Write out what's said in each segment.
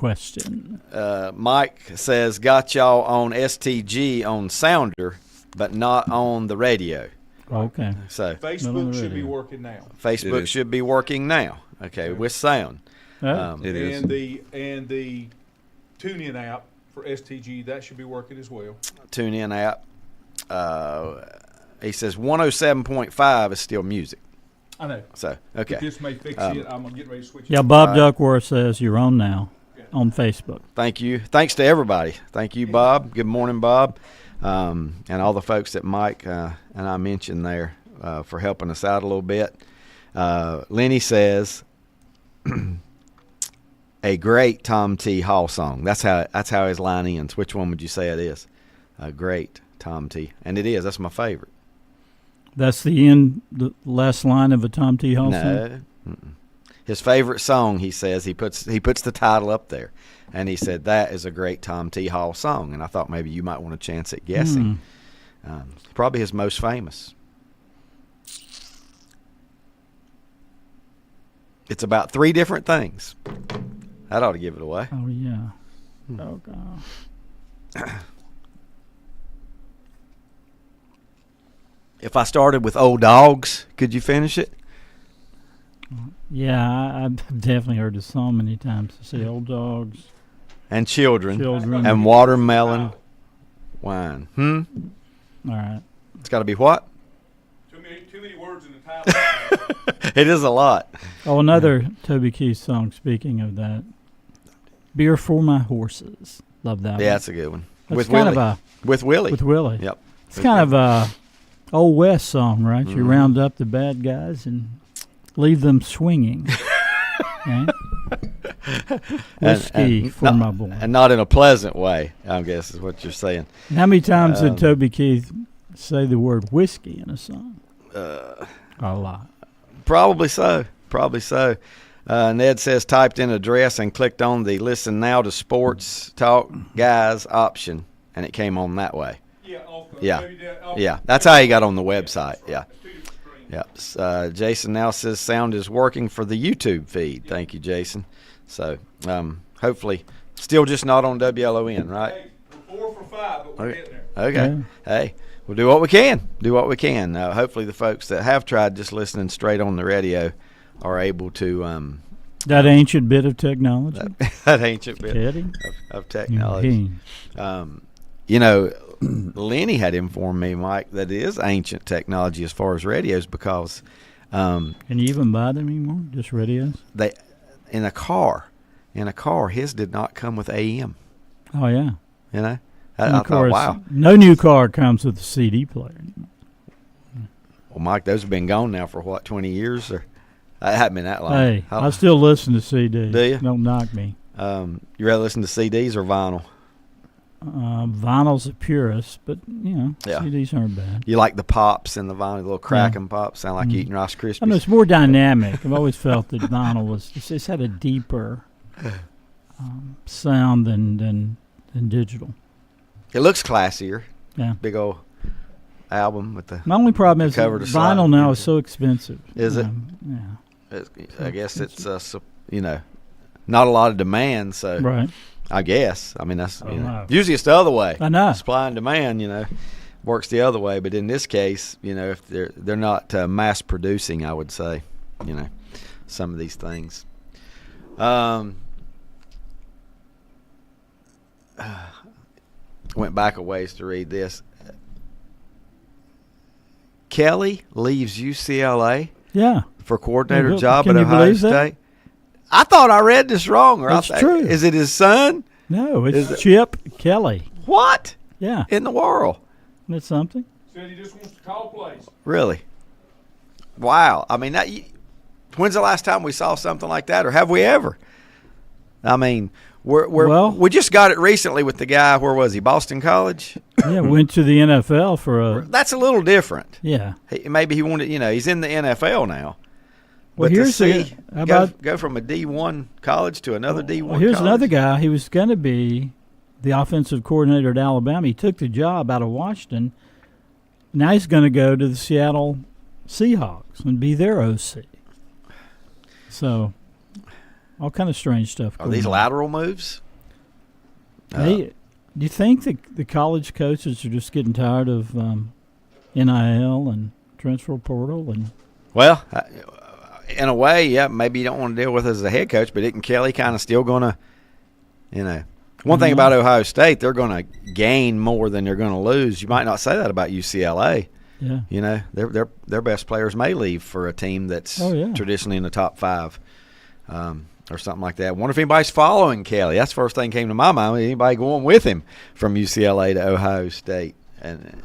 question. Mike says, got y'all on STG on Sounder, but not on the radio. Okay. So Facebook should be working now. Facebook should be working now. Okay, with sound. It is. And the TuneIn app for STG, that should be working as well. TuneIn app. He says 107.5 is still music. I know. So, okay. But this may fix it. I'm getting ready to switch it. Yeah, Bob Duckworth says you're on now on Facebook. Thank you. Thanks to everybody. Thank you, Bob. Good morning, Bob. And all the folks that Mike and I mentioned there for helping us out a little bit. Lenny says, a great Tom T. Hall song. That's how his line ends. Which one would you say it is? A great Tom T. And it is. That's my favorite. That's the last line of a Tom T. Hall song? No. Mm-mm. His favorite song, he says, he puts the title up there. And he said, that is a great Tom T. Hall song. And I thought maybe you might want a chance at guessing. Probably his most famous. It's about 3 different things. That ought to give it away. Oh, yeah. Oh, God. If I started with Old Dogs, could you finish it? Yeah, I've definitely heard the song many times. I say Old Dogs. And Children. Children. And Watermelon Wine. All right. It's got to be what? Too many words in the title. It is a lot. Oh, another Toby Keith song, speaking of that. Beer for My Horses. Love that one. Yeah, that's a good one. That's with kind Willie. With Willie. With Willie. Yep. It's kind of a Old West song, right? You round up the bad guys and leave them swinging. Right? Whiskey for my boy. And not in a pleasant way, I guess is what you're saying. And how many times did Toby Keith say the word whiskey in a song? A lot. Probably so. Ned says typed in address and clicked on the listen now to sports talk guys option, and it came on that way. Yeah. That's how he got on the website. Yeah. Yep. Jason now says sound is working for the YouTube feed. Thank you, Jason. So hopefully still just not on WLON, right? Hey, we're 4 for 5, but we're getting there. Okay. Yeah. Hey, we'll do what we can. Hopefully the folks that have tried just listening straight on the radio are able to that ancient bit of technology. that ancient bit of technology. Lenny had informed me, Mike, that it is ancient technology as far as radios because can you even buy them anymore? Just radios? They in a car, his did not come with AM. Oh yeah. I thought, wow. No new car comes with a CD player anymore. Well, Mike, those have been gone now for what, 20 years? Or it hasn't been that long. Hey, I still listen to CDs. Do you? Don't knock me. You rather listen to CDs or vinyl? Vinyl's a purist, but CDs aren't bad. You like the pops and the vinyl, the little cracking pops, sound like eating Rice Krispies. I mean, it's more dynamic. I've always felt that vinyl it's had a deeper sound than digital. It looks classier. Yeah. Big old album with the. My only problem is cover to vinyl slide. now is so expensive. Is it? Yeah. I guess it's not a lot of demand, so. Right. I guess. I mean, that's usually it's the other way. I know. Supply and demand, works the other way. But in this case, if they're not mass producing, I would say, some of these things. Went back a ways to read this. Kelly leaves UCLA. Yeah. For coordinator job at you Ohio believe State. That? I thought I read this wrong. That's true. Is it his son? No, it's Chip Kelly. What? Yeah. In the world? That's something. Said he just wants to call plays. Really? Wow. I mean, when's the last time we saw something like that, or have we ever? I mean, we just got it recently with the guy. Where was he? Boston College. Yeah, went to the NFL for That's a little different. Yeah. Maybe he wanted. He's in the NFL now. Well, but here's go from a D1 college to another D1 well, here's college. Another guy. He was going to be the offensive coordinator at Alabama. He took the job out of Washington. Now he's going to go to the Seattle Seahawks and be their OC. So all kind of strange stuff. Are these lateral moves? Do you think the college coaches are just getting tired of NIL and transfer portal? And Well, in a way, yeah, maybe you don't want to deal with it as a head coach, but isn't Kelly kind of still going to, one thing about Ohio State, they're going to gain more than they're going to lose. You might not say that about UCLA. Yeah. Their best players may leave for a team that's traditionally in the top 5 or something like that. I wonder if anybody's following Kelly. That's the first thing that came to my mind. Anybody going with him from UCLA to Ohio State and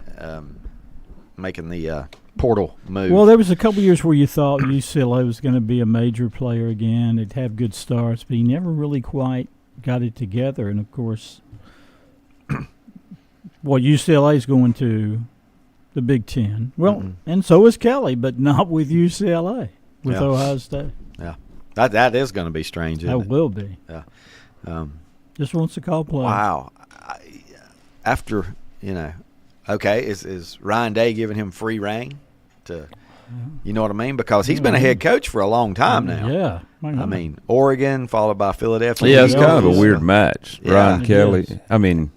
making the portal move? Well, there was a couple years where you thought UCLA was going to be a major player again. It'd have good starts, but he never really quite got it together. And, of course, UCLA's going to the Big Ten. Well, and so is Kelly, but not with UCLA, with Ohio State. Yeah. That is going to be strange, isn't it? That will be. Yeah. Just wants to call plays. Wow. After, okay, is Ryan Day giving him free reign to, you know what I mean? Because he's been a head coach for a long time now. Yeah. I mean, Oregon followed by Philadelphia. Yeah, it's kind of a weird match. Yeah. Ryan Kelly. I mean,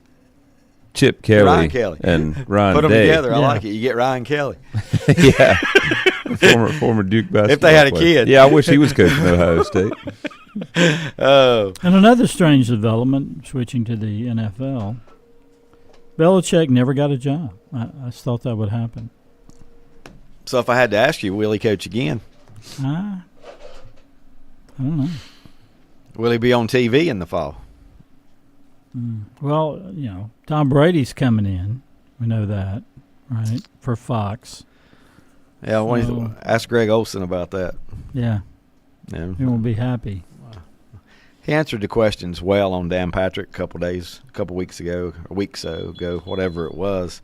Chip Kelly, Ryan Kelly and Ryan Put them Day. together. I like it. You get Ryan Kelly. Yeah. Former Duke basketball If they had a player. kid. Yeah, I wish he was coaching Ohio State. Oh. And another strange development, switching to the NFL, Belichick never got a job. I just thought that would happen. So if I had to ask you, will he coach again? I don't know. Will he be on TV in the fall? Well, Tom Brady's coming in. We know that, right, for Fox. Yeah, ask Greg Olson about that. Yeah. Yeah. He won't be happy. He answered the questions well on Dan Patrick a couple weeks ago, a week so ago, whatever it was.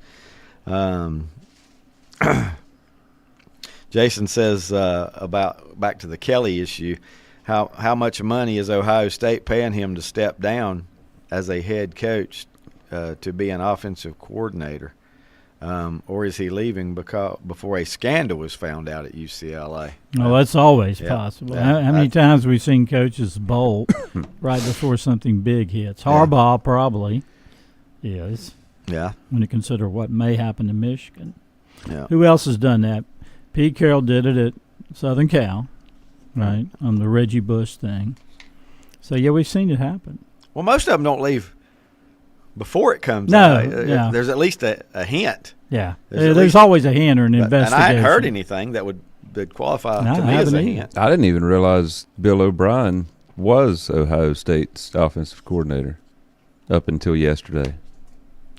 Jason says about back to the Kelly issue, how much money is Ohio State paying him to step down as a head coach to be an offensive coordinator? Or is he leaving before a scandal was found out at UCLA? Well, that's always Yeah. possible. Yeah. How many times have we seen coaches bolt right before something big hits? Harbaugh probably is, Yeah. when you consider what may happen to Michigan. Yeah. Who else has done that? Pete Carroll did it at Southern Cal, right, on the Reggie Bush thing. So, we've seen it happen. Well, most of them don't leave before it comes No, out. yeah. There's at least a hint. Yeah. There's at There's least- always a hint or an And investigation. I hadn't heard anything that would qualify No, to I me as a haven't either. hint. I didn't even realize Bill O'Brien was Ohio State's offensive coordinator up until yesterday.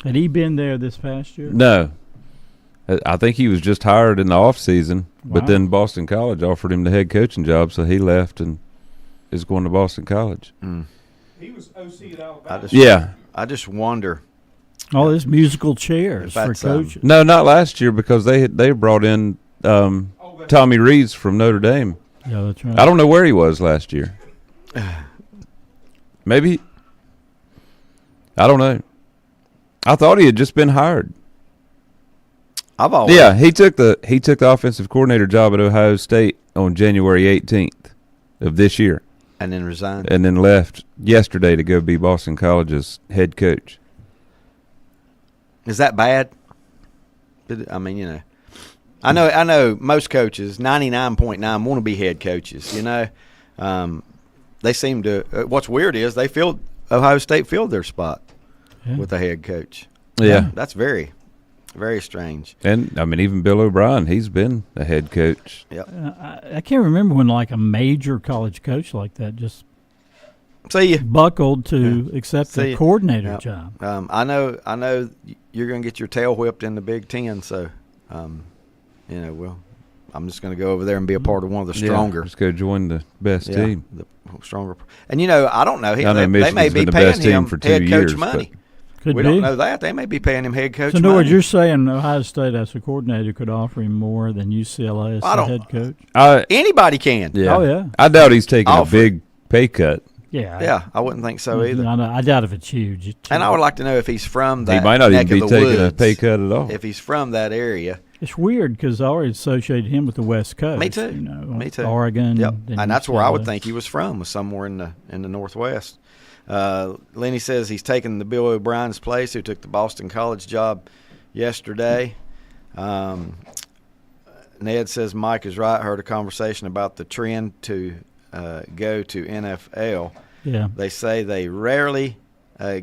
Had he been there this past year? No. I think he was just hired in the off season, but Wow. then Boston College offered him the head coaching job, so he left and is going to Boston College. He was OC at Alabama. Yeah. I just wonder. All these musical chairs If for that's, coaches. No, not last year because they brought in Tommy Rees from Notre Dame. Yeah, that's right. I don't know where he was last year. Maybe. I don't know. I thought he had just been hired. I've always Yeah, he took the offensive coordinator job at Ohio State on January 18th of this year, and then resigned. and then left yesterday to go be Boston College's head coach. Is that bad? I mean, I know most coaches, 99.9, want to be head coaches. They seem to. What's weird is Ohio State filled their spot with a head coach. Yeah. That's very, very strange. And I mean, even Bill O'Brien, he's been a head coach. Yep. I can't remember when like a major college coach like that just See you. buckled to accept See the ya. coordinator Yep. job. I know you're going to get your tail whipped in the Big Ten, so I'm just going to go over there and be a part of one of the stronger. Yeah, just go join the best team. The stronger. And I don't know. I know They may Michigan's be been the paying best team him for 2 head years, coach money. Could We be. don't know that. They may be paying him head coach So in other words, money. you're saying Ohio State as a coordinator could offer him more than UCLA as I the don't- head coach? Anybody can. Yeah. Oh, yeah. I doubt he's taking a Offer. big pay cut. Yeah. Yeah, I wouldn't think so either. I doubt if it's huge. And I would like to know if he's from that He might not neck even be of the taking a woods. pay cut at all. If he's from that area. It's weird because I always associated him with the West Coast. Me too. You know, Me too. Oregon. Yep. then And that's where I would UCLA. think he was from, was somewhere in the Northwest. Lenny says he's taken the Bill O'Brien's place, who took the Boston College job yesterday. Ned says Mike is right. Heard a conversation about the trend to go to NFL. Yeah. They say they rarely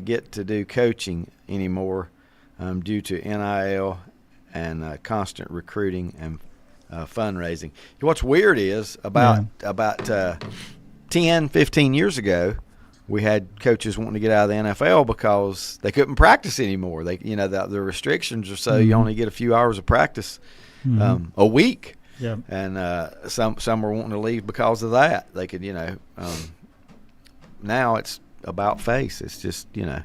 get to do coaching anymore due to NIL and constant recruiting and fundraising. What's weird is about 10, 15 years ago, we had coaches wanting to get out of the NFL because they couldn't practice anymore. The restrictions are so you only get a few hours of practice a week. Yeah. And some were wanting to leave because of that. They could, now it's about face. It's just, people.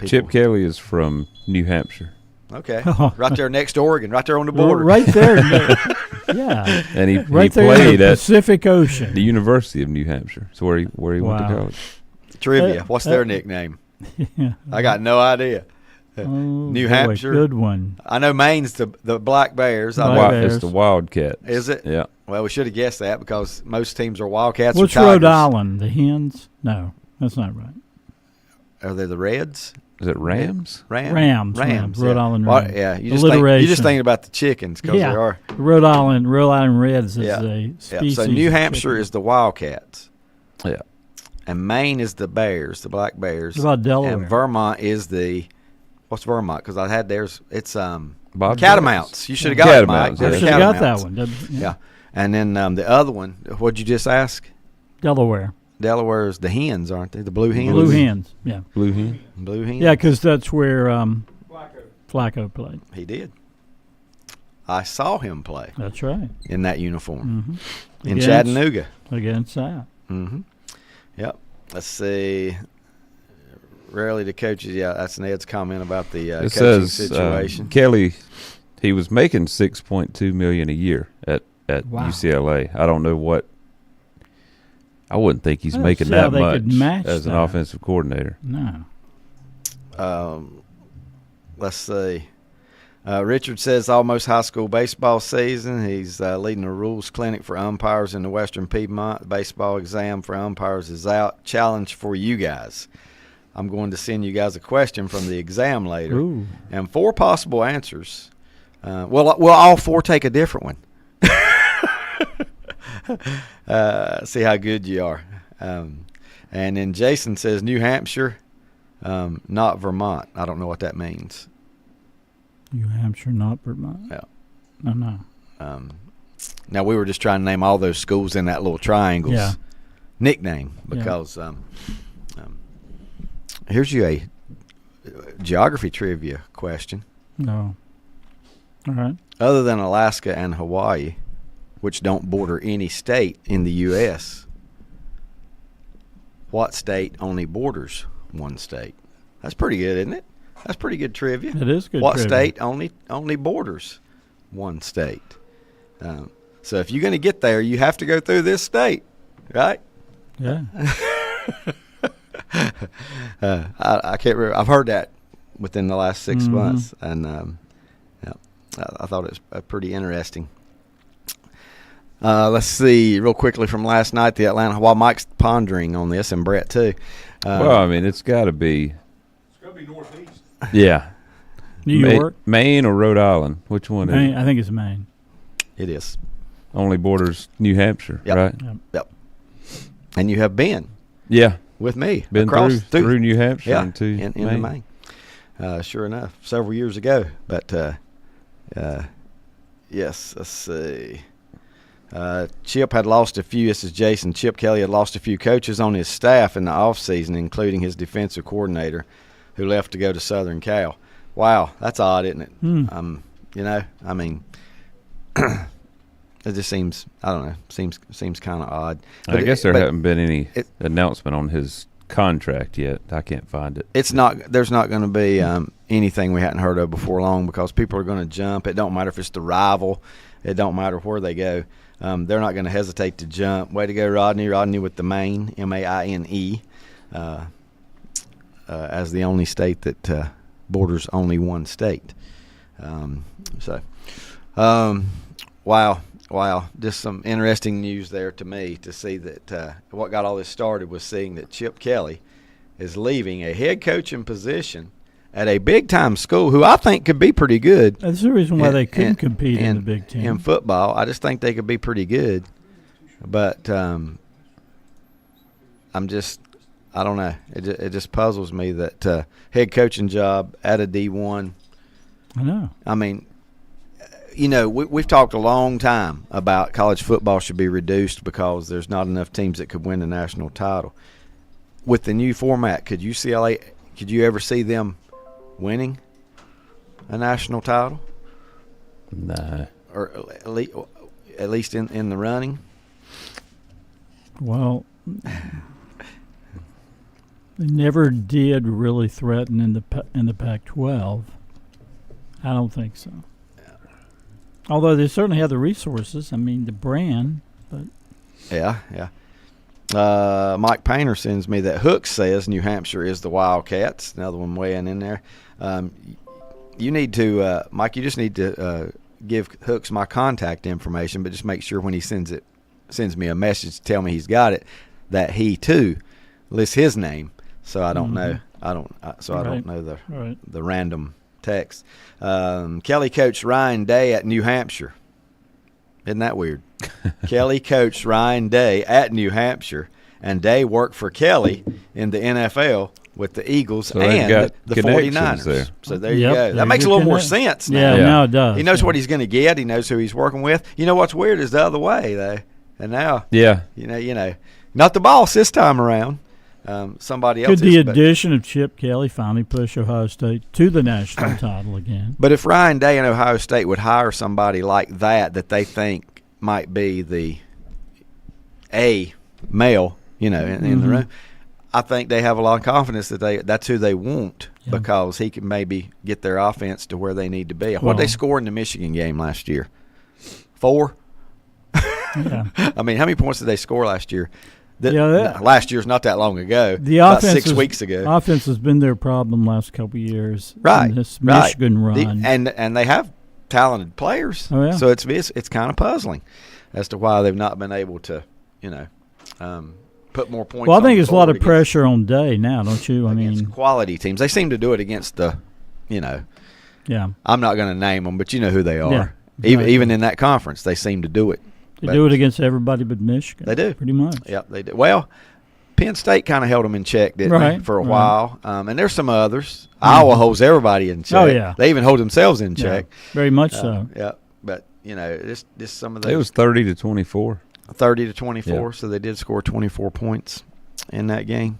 Chip Kelly is from New Hampshire, Okay. Right there next to Oregon, right there on the border. Right there. Yeah. and he Right there played in the at Pacific Ocean. the University of New Hampshire. It's where he went to Wow. college. Trivia. What's their nickname? Yeah. I got no idea. Oh, New boy, Hampshire. Good one. I know Maine's the Black Bears. I know. Black Bears. It's the Wildcats. Is it? Yeah. Well, we should have guessed that because most teams are Wildcats What's or Tigers. Rhode Island? The Hens? No, that's not right. Are they the Reds? Is it Rams? Rams. Rhode yeah. Island Well, Rams. yeah, you Alliteration. just thinking about the chickens because Yeah. they are. Rhode Island Reds is Yeah. a Yeah. species. So New of Hampshire chicken. is the Wildcats, Yeah. and Maine is the Bears, the Black Bears. What about Delaware? And Vermont is the what's Vermont? Because I had theirs. It's Bobcats. Catamounts. You should have got it, Mike. Catamounts, I yeah. should have got that Catamounts. one. Yeah. And then the other one, what'd you just ask? Delaware. Delaware is the Hens, aren't they? The Blue Hens. Blue Hens. Yeah. Blue Hen. Blue Hens. Yeah, because that's where Flacco played. He did. I saw him play That's right. in that uniform in Against- Chattanooga. Against that. Mm-hmm. Yep. Let's see. Rarely the coaches. Yeah, that's Ned's comment about the It coaching says situation. Kelly, he was making $6.2 million a year at Wow. UCLA. I don't know what. I wouldn't think he's I don't making see how that they much could match as an that. offensive coordinator. No. Let's see. Richard says almost high school baseball season. He's leading a rules clinic for umpires in the Western Piedmont. The baseball exam for umpires is out. Challenge for you guys. I'm going to send you guys a question from the exam later. Ooh. And 4 possible answers. We'll all 4 take a different one. See how good you are. And then Jason says New Hampshire, not Vermont. I don't know what that means. New Hampshire, not Vermont. Yeah. No. Now, we were just trying to name all those schools in that little triangle's Yeah. nickname because here's you a geography trivia question. No. All right. Other than Alaska and Hawaii, which don't border any state in the U.S., what state only borders one state? That's pretty good, isn't it? That's pretty good trivia. It is good What trivia. state only borders one state? So if you're going to get there, you have to go through this state, right? Yeah. I can't remember. I've heard that within the last 6 Mhm. months, and I thought it was pretty interesting. Let's see real quickly from last night, the Atlanta. While Mike's pondering on this, and Brett too. Well, I mean, it's got to be, It's going to be northeast. yeah. New York. Maine or Rhode Island? Which one is Maine, it? I think it's Maine. It is. Only borders New Hampshire, Yep. right? Yep. And you have been Yeah. with me Been across through New Hampshire yeah, into into Maine. Maine. Sure enough, several years ago. But yes, let's see. Chip had lost a few. This is Jason. Chip Kelly had lost a few coaches on his staff in the offseason, including his defensive coordinator, who left to go to Southern Cal. Wow, that's odd, isn't it? I mean, it just seems, I don't know, seems kind of odd. I guess there but hasn't been any it- announcement on his contract yet. I can't find it. It's not. There's not going to be anything we hadn't heard of before long because people are going to jump. It don't matter if it's the rival. It don't matter where they go. They're not going to hesitate to jump. Way to go, Rodney. Rodney with the Maine, M-A-I-N-E, as the only state that borders only one state. Wow. Just some interesting news there to me to see that what got all this started was seeing that Chip Kelly is leaving a head coaching position at a big-time school who I think could be pretty good. That's the reason why they couldn't compete in the Big Ten. In football, I just think they could be pretty good. But I don't know. It just puzzles me that head coaching job at a D1. I know. I mean, we've talked a long time about college football should be reduced because there's not enough teams that could win the national title. With the new format, could you ever see them winning a national title? No. Or at least in the running? Well, they never did really threaten in the Pac-12. I don't think so. Although they certainly have the resources. I mean, the brand. But Yeah. Mike Painter sends me that Hooks says New Hampshire is the Wildcats. Another one weighing in there. You need to, Mike, you just need to give Hooks my contact information, but just make sure when he sends me a message to tell me he's got it, that he too lists his name, so I don't know. I don't know the random text. Kelly coached Ryan Day at New Hampshire. Isn't that weird? Kelly coached Ryan Day at New Hampshire, and Day worked for Kelly in the NFL with the Eagles and the 49ers. There. So there you go. That makes a little more sense now. Yeah, now it does. He knows what he's going to get. He knows who he's working with. You know what's weird is the other way, though. And now, not the boss this time around. Somebody else. Could the addition of Chip Kelly finally push Ohio State to the national title again? But if Ryan Day and Ohio State would hire somebody like that they think might be the male, in the room, I think they have a lot of confidence that that's who they want because he can maybe get their offense to where they need to be. What did they score in the Michigan game last year? 4? Yeah. I mean, how many points did they score last year? Last year's not that long ago. About 6 weeks ago. Offense has been their problem last couple of years. Right. In this Michigan run. And they have talented players. Oh, yeah. So it's kind of puzzling as to why they've not been able to, put more points. Well, I think it's a lot of pressure on Day now, don't you? I mean, quality teams. They seem to do it against the, Yeah. I'm not going to name them, but you know who they are. Yeah, even in that conference, they seem to do it. They do it against everybody but Michigan. They do. Pretty much. Yep, they do. Well, Penn State kind of held them in check, didn't they, for a while? And there's some others. Iowa holds everybody in check. Oh, yeah. They even hold themselves in check. Very much so. Yeah, but, just some of those. It was 30-24. 30-24, yeah. So they did score 24 points in that game.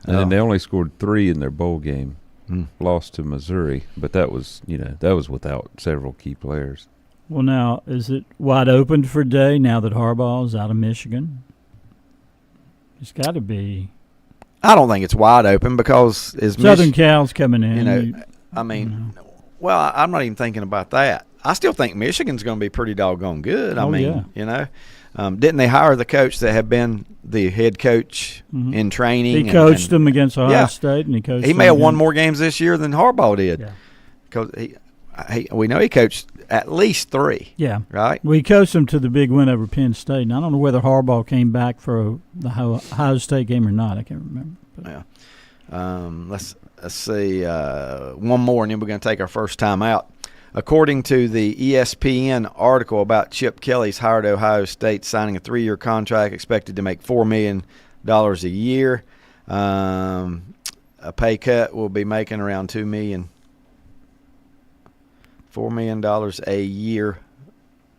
And then they only scored 3 in their bowl game. Mm. Lost to Missouri, but that was without several key players. Well, now, is it wide open for Day now that Harbaugh's out of Michigan? It's got to be. I don't think it's wide open because Southern Cal's coming in. Well, I'm not even thinking about that. I still think Michigan's going to be pretty doggone good. Didn't they hire the coach that had been the head coach in training? He coached them against Ohio State, and he may have won more games this year than Harbaugh did. Yeah. Because we know he coached at least 3. Yeah. Right? We coached them to the big win over Penn State, and I don't know whether Harbaugh came back for the Ohio State game or not. I can't remember. But. Yeah. Let's see. One more, and then we're going to take our first time out. According to the ESPN article about Chip Kelly's hire at Ohio State, signing a 3-year contract, expected to make $4 million a year. A pay cut will be making around $4 million a year.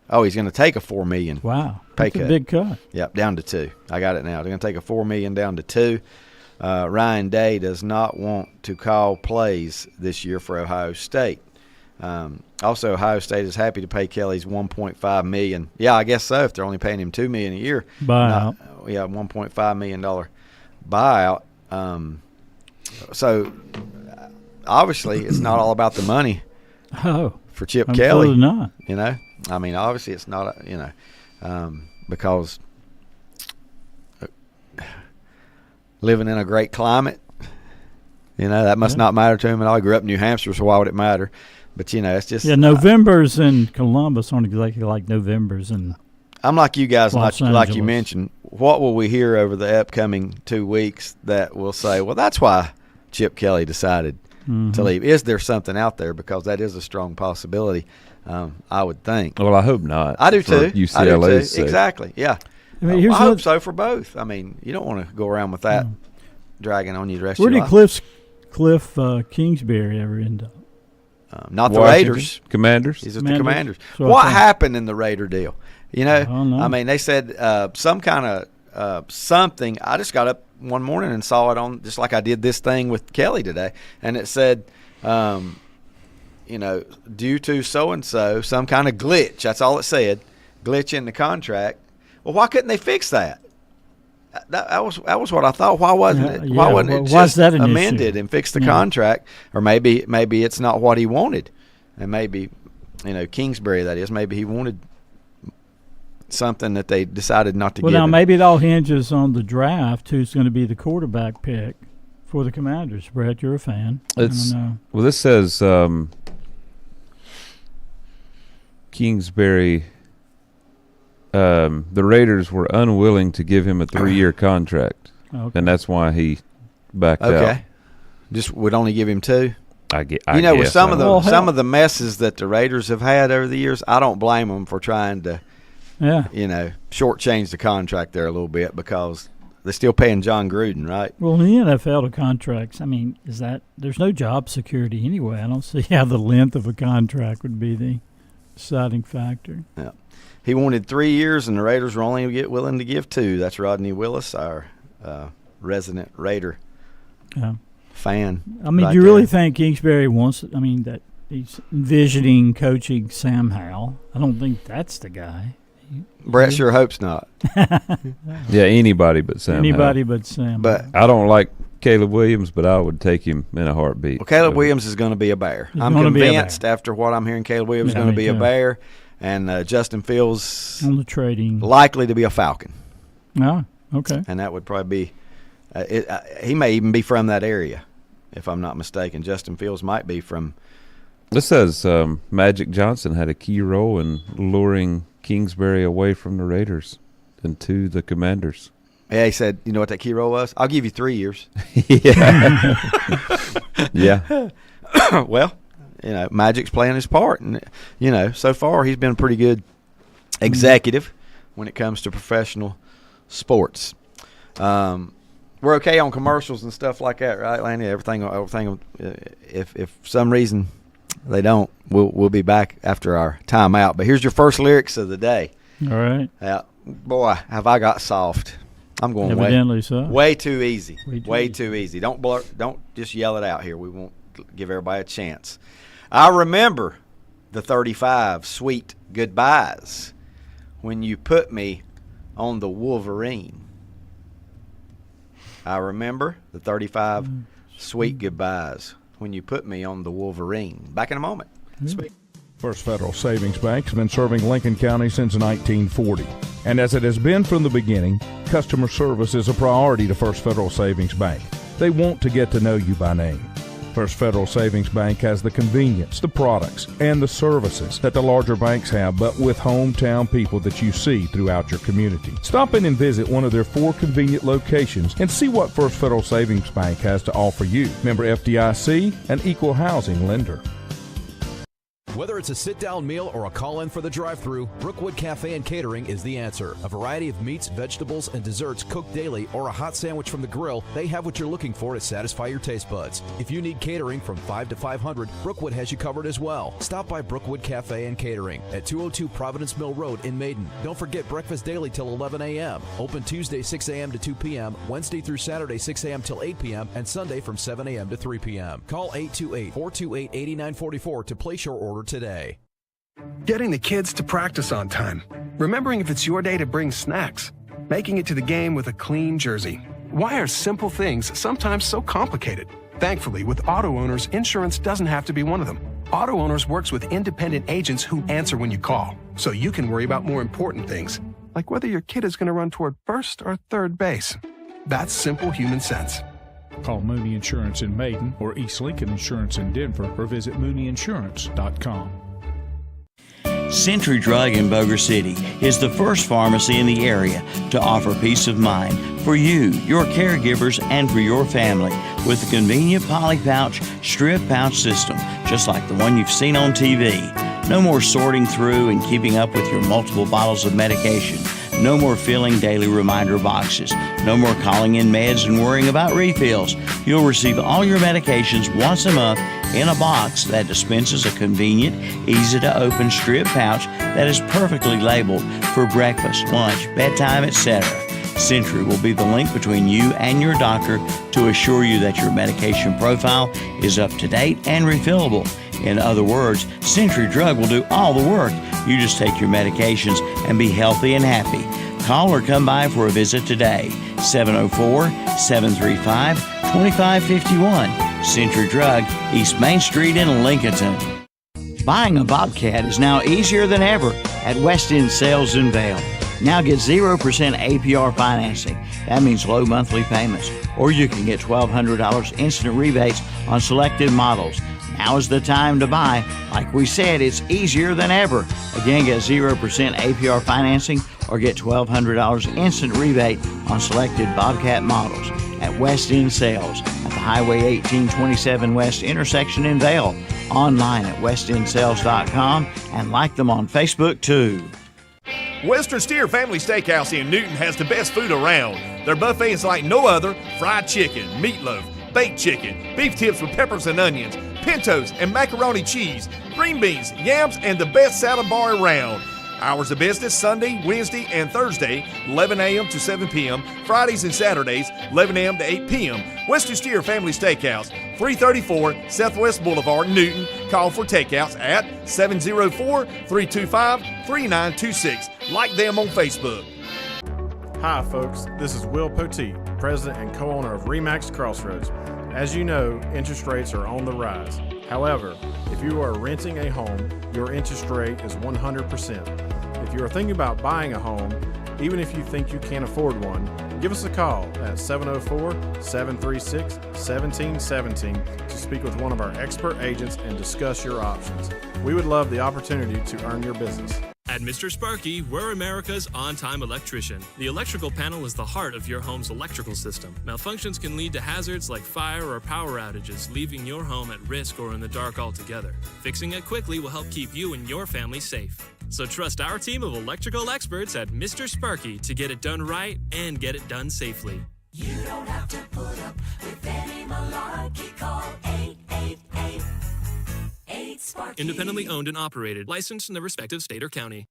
Oh, he's going to take a $4 million. Wow, pay that's cut. A big cut. Yep, down to 2. I got it now. They're going to take a $4 million down to 2. Ryan Day does not want to call plays this year for Ohio State. Also, Ohio State is happy to pay Kelly's $1.5 million. Yeah, I guess so. If they're only paying him $2 million a year, buyout. $1.5 million buyout. So obviously, it's not all about the money. Oh, for Chip Kelly, not. Obviously, it's not. Because living in a great climate. That must not matter to him at all. He grew up in New Hampshire, so why would it matter? But it's just Novembers in Columbus aren't exactly like Novembers in. I'm like you guys, Los like you Angeles. mentioned. What will we hear over the upcoming 2 weeks that will say, well, that's why Chip Kelly decided to leave? Is there something out there? Because that is a strong possibility, I would think. Well, I hope not. I do for too. UCLA's sake. Exactly. Yeah. I mean, here's I hope what- so for both. I mean, you don't want to go around with that dragging on you the rest Where of your did life. Cliff Kingsbury ever end up? Not the Washington Raiders. Commanders. He's with the Commanders. So I What thought- happened in the Raider deal? I don't know. I mean, they said some kind of something. I just got up one morning and saw it on, just like I did this thing with Kelly today, and it said, due to so-and-so, some kind of glitch. That's all it said, glitch in the contract. Well, why couldn't they fix that? That was what I thought. Why wasn't it? Why wasn't it why is just that an amended issue? and fix the contract? Or maybe it's not what he wanted, and maybe Kingsbury, that is, maybe he wanted something that they decided not to Well, give now him. maybe it all hinges on the draft. Who's going to be the quarterback pick for the Commanders? Brett, you're a fan. I It's don't know. well. This says Kingsbury. The Raiders were unwilling to give him a 3-year contract, Okay. and that's why he backed out. Okay, just would only give him 2. I guess. With some of the Well, hell- messes that the Raiders have had over the years, I don't blame them for trying to Yeah. shortchange the contract there a little bit, because they're still paying John Gruden, right? Well, in the NFL, the contracts, I mean, there's no job security anyway. I don't see how the length of a contract would be the deciding factor. Yeah. He wanted 3 years, and the Raiders were only willing to give 2. That's Rodney Willis, our resident Raider Yeah. fan. I mean, right do you really there. think Kingsbury wants? I mean, that he's envisioning coaching Sam Howell. I don't think that's the guy. Brett sure hopes not. Yeah, anybody but Sam. Anybody Howell. but Sam. But Howell. I don't like Caleb Williams, but I would take him in a heartbeat. Well, Caleb So, Williams is going to be a Bear. He's I'm gonna be a convinced Bear. after what I'm hearing, Caleb Williams is Yeah, going to me be a too. Bear, and Justin Fields On the trading. likely to be a Falcon. Ah, okay. And that would probably be he may even be from that area, if I'm not mistaken. Justin Fields might be from. This says Magic Johnson had a key role in luring Kingsbury away from the Raiders and to the Commanders. Yeah, he said, you know what that key role was? I'll give you 3 years. Yeah. Yeah. Well, Magic's playing his part, and so far he's been a pretty good executive when it comes to professional sports. We're okay on commercials and stuff like that, right, Lanny? Everything. If for some reason they don't, we'll be back after our timeout. But here's your first lyrics of the day. All right. Boy, have I got soft. I'm going Evidently so. way too easy. Way too Too easy. Don't just yell it out here. We won't give everybody a chance. I remember the 35 sweet goodbyes when you put me on the Wolverine. I remember the 35 sweet goodbyes when you put me on the Wolverine. Back in a moment. Sweet. First Federal Savings Bank has been serving Lincoln County since 1940. And as it has been from the beginning, customer service is a priority to First Federal Savings Bank. They want to get to know you by name. First Federal Savings Bank has the convenience, the products, and the services that the larger banks have, but with hometown people that you see throughout your community. Stop in and visit one of their 4 convenient locations and see what First Federal Savings Bank has to offer you. Member FDIC, an equal housing lender. Whether it's a sit-down meal or a call-in for the drive-thru, Brookwood Cafe and Catering is the answer. A variety of meats, vegetables, and desserts cooked daily, or a hot sandwich from the grill, they have what you're looking for to satisfy your taste buds. If you need catering from 5 to 500, Brookwood has you covered as well. Stop by Brookwood Cafe and Catering at 202 Providence Mill Road in Maiden. Don't forget breakfast daily till 11 a.m. Open Tuesday 6 a.m. to 2 p.m., Wednesday through Saturday 6 a.m. till 8 p.m., and Sunday from 7 a.m. to 3 p.m. Call 828-428-8944 to place your order today. Getting the kids to practice on time. Remembering if it's your day to bring snacks. Making it to the game with a clean jersey. Why are simple things sometimes so complicated? Thankfully, with Auto Owners, insurance doesn't have to be one of them. Auto Owners works with independent agents who answer when you call, so you can worry about more important things, like whether your kid is going to run toward first or third base. That's simple human sense. Call Mooney Insurance in Maiden or East Lincoln Insurance in Denver or visit mooneyinsurance.com. Century Drug in Boger City is the first pharmacy in the area to offer peace of mind for you, your caregivers, and for your family with a convenient poly pouch, strip pouch system, just like the one you've seen on TV. No more sorting through and keeping up with your multiple bottles of medication. No more filling daily reminder boxes. No more calling in meds and worrying about refills. You'll receive all your medications once a month in a box that dispenses a convenient, easy-to-open strip pouch that is perfectly labeled for breakfast, lunch, bedtime, etc. Century will be the link between you and your doctor to assure you that your medication profile is up to date and refillable. In other words, Century Drug will do all the work. You just take your medications and be healthy and happy. Call or come by for a visit today. 704-735-2551. Century Drug, East Main Street in Lincolnton. Buying a Bobcat is now easier than ever at West End Sales in Vale. Now get 0% APR financing. That means low monthly payments. Or you can get $1,200 instant rebates on selected models. Now is the time to buy. Like we said, it's easier than ever. Again, get 0% APR financing or get $1,200 instant rebate on selected Bobcat models at West End Sales at the Highway 1827 West intersection in Vale. Online at westendsales.com and like them on Facebook too. Western Steer Family Steakhouse in Newton has the best food around. Their buffet is like no other. Fried chicken, meatloaf, baked chicken, beef tips with peppers and onions, pintos and macaroni cheese, green beans, yams, and the best salad bar around. Hours of business Sunday, Wednesday, and Thursday, 11 a.m. to 7 p.m. Fridays and Saturdays, 11 a.m. to 8 p.m. Western Steer Family Steakhouse, 334 Southwest Boulevard, Newton. Call for takeouts at 704-325-3926. Like them on Facebook. Hi, folks. This is Will Poteet, president and co-owner of Remax Crossroads. As you know, interest rates are on the rise. However, if you are renting a home, your interest rate is 100%. If you are thinking about buying a home, even if you think you can't afford one, give us a call at 704-736-1717 to speak with one of our expert agents and discuss your options. We would love the opportunity to earn your business. At Mr. Sparky, we're America's on-time electrician. The electrical panel is the heart of your home's electrical system. Malfunctions can lead to hazards like fire or power outages, leaving your home at risk or in the dark altogether. Fixing it quickly will help keep you and your family safe. So trust our team of electrical experts at Mr. Sparky to get it done right and get it done safely. You don't have to put up with any malarkey. Call 888. Sparky. Independently owned and operated, licensed in the respective state or county.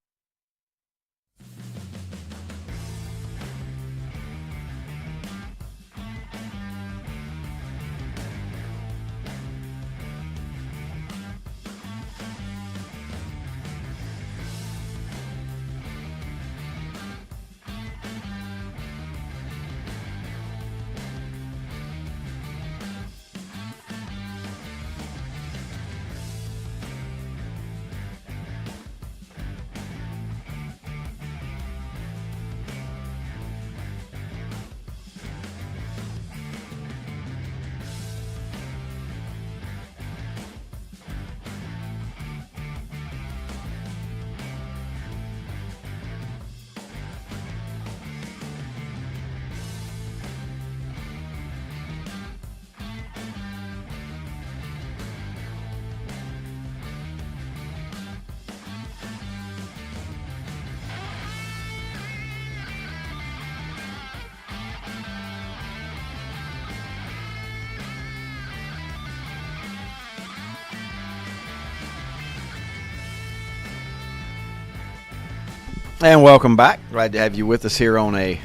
And welcome back. Glad to have you with us here on a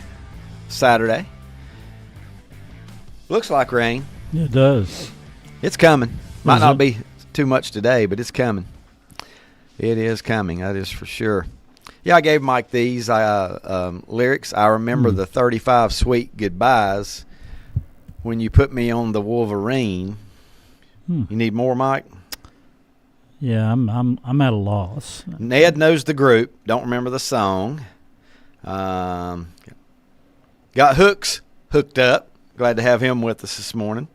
Saturday. Looks like rain. It does. It's coming. Might Is not it? be too much today, but it's coming. It is coming. That is for sure. Yeah, I gave Mike these lyrics. I remember the 35 sweet goodbyes when you put me on the Wolverine. You need more, Mike? Yeah, I'm at a loss. Ned knows the group. Don't remember the song. Got hooked up. glad to have him with us this morning.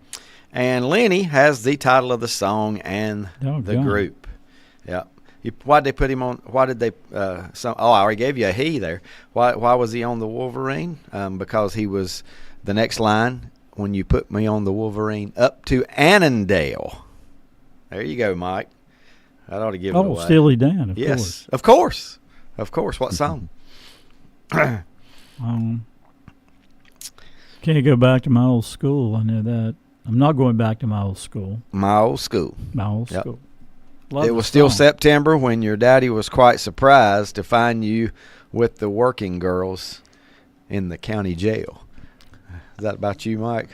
And Lenny has the title of the song and the group. Yeah. Why did they put him on? Why did they? I already gave you a he there. Why was he on the Wolverine? Because he was the next line. When you put me on the Wolverine, up to Annandale. There you go, Mike. I ought to give it away. Oh, Steely Dan, of course. Of course. What song? Can't go back to my old school. I know that. I'm not going back to my old school. My old school. Love it was still September when your daddy was quite surprised to find you with the working girls in the county jail. Is that about you, Mike?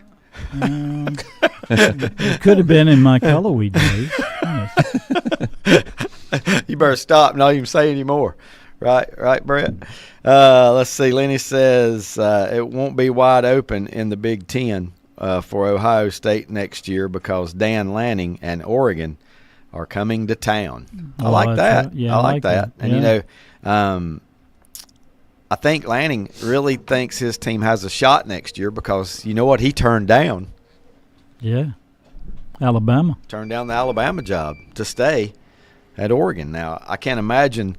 It could have been in my colorway days. Yes. You better stop. Not even say any more. Right, Brett? Let's see. Lenny says it won't be wide open in the Big Ten for Ohio State next year because Dan Lanning and Oregon are coming to town. I like that. Yeah, I like that. Yeah. And, you know, I think Lanning really thinks his team has a shot next year because you know what he turned down? Yeah. Alabama. Turned down the Alabama job to stay at Oregon. Now, I can't imagine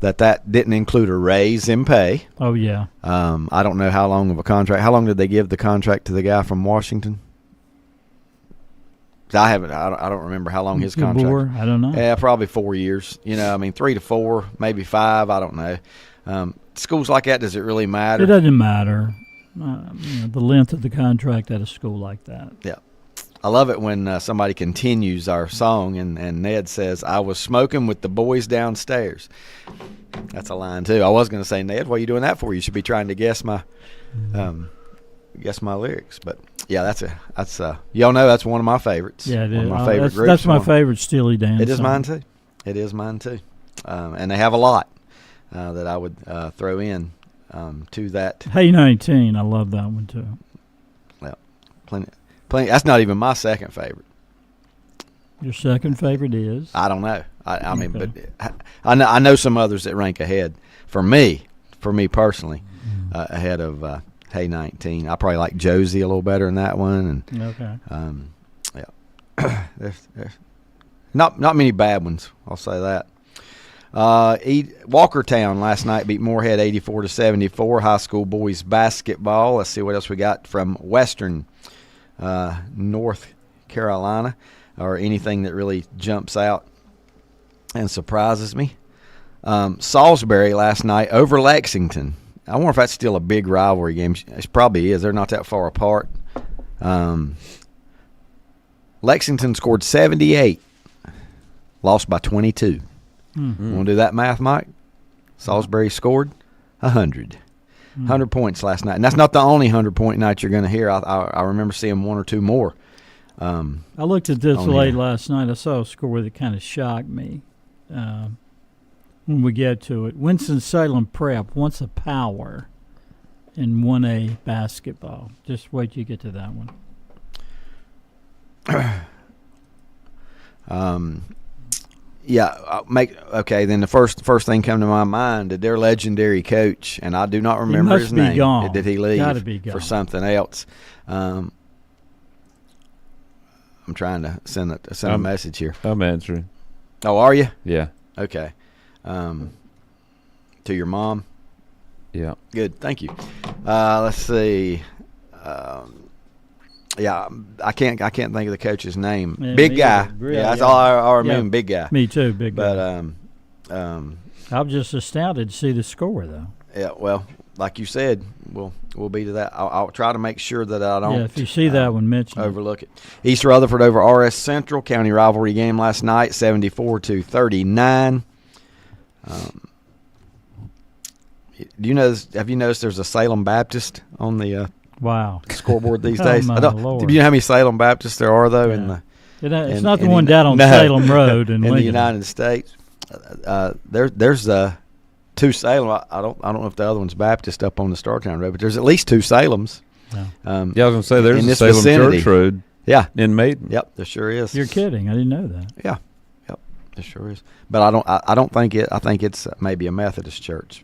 that didn't include a raise in pay. Oh, yeah. I don't know how long of a contract. How long did they give the contract to the guy from Washington? I don't remember how long his contract. I don't know. Yeah, probably 4 years. You know, I mean, 3 to 4, maybe 5. I don't know. Schools like that, does it really matter? It doesn't matter. The length of the contract at a school like that. Yeah. I love it when somebody continues our song and Ned says, I was smoking with the boys downstairs. That's a line, too. I was going to say, Ned, what are you doing that for? You should be trying to guess my lyrics. But, yeah, that's y'all know that's one of my favorites. Yeah, it is. One of my favorite groups. That's my favorite Steely Dan It is song. mine, too. It is mine, too. And they have a lot that I would throw in to that. Hey 19, I love that one, too. Well, plenty. That's not even my second favorite. Your second favorite is? I don't know. I mean, but I know some others that rank ahead. For me personally, ahead of Hey 19. I probably like Josie a little better than that one. And okay. Yeah. there's not many bad ones. I'll say that. Walkertown last night beat Moorhead 84-74. High school boys basketball. Let's see what else we got from Western North Carolina, or anything that really jumps out and surprises me. Salisbury last night over Lexington. I wonder if that's still a big rivalry game. It probably is. They're not that far apart. Lexington scored 78, lost by 22. Mm-hmm. Want to do that math, Mike? Salisbury scored 100. 100 points last night. And that's not the only 100-point night you're going to hear. I remember seeing one or two more. I looked at this late last night. I saw a score that kind of shocked me when we get to it. Winston-Salem Prep wants a power in 1A basketball. Just wait till you get to that one. Yeah, then the first thing come to my mind that their legendary coach, and I do not remember his name. Gone. Did he leave Gotta be gone. for something else? I'm trying to send a message here. I'm answering. Oh, are you? Yeah. Okay. To your mom? Yeah. Good. Thank you. Let's see. Yeah, I can't think of the coach's name. Yeah, big guy. Really, that's all I remember. Yeah. Big guy. Me too, big guy. But I was just astounded to see the score, though. yeah, well, like you said, we'll be to that. I'll try to make sure that I don't. Yeah, if you see that one, mention it. overlook it. East Rutherford over RS Central, county rivalry game last night, 74-39. Do you know? Have you noticed there's a Salem Baptist on the wow scoreboard these Oh, days? my Lord. Do you know how many Salem Baptists there are though? Yeah. In the It's in- not the in one the- down on no, Salem Road in the Lincoln. United States. There's two Salem. I don't know if the other one's Baptist up on the Startown Road, but there's at least two Salems. Yeah. Yeah, I was going to say there's in a this Salem vicinity. Church Road Yeah. in Maiden. Yep, there sure is. You're kidding. I didn't know that. Yeah. Yep, there sure is. But I don't think it. I think it's maybe a Methodist church.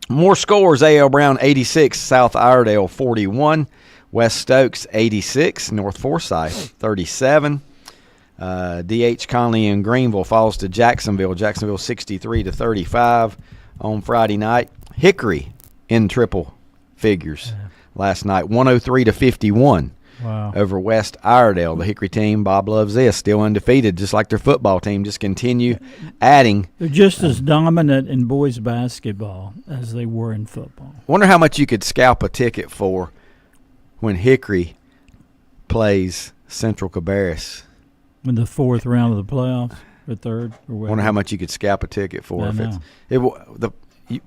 More scores: A.L. Brown 86, South Iredale 41, West Stokes 86, North Forsyth 37. D.H. Conley and Greenville falls to Jacksonville. Jacksonville 63-35 on Friday night. Hickory in triple figures last night, 103-51 over West Iredale. The Hickory team, Bob loves this, still undefeated, just like their football team. Just continue adding. They're just as dominant in boys basketball as they were in football. Wonder how much you could scalp a ticket for when Hickory plays Central Cabarrus. In the fourth round of the playoffs, or third, or whatever. Wonder how much you could scalp a ticket for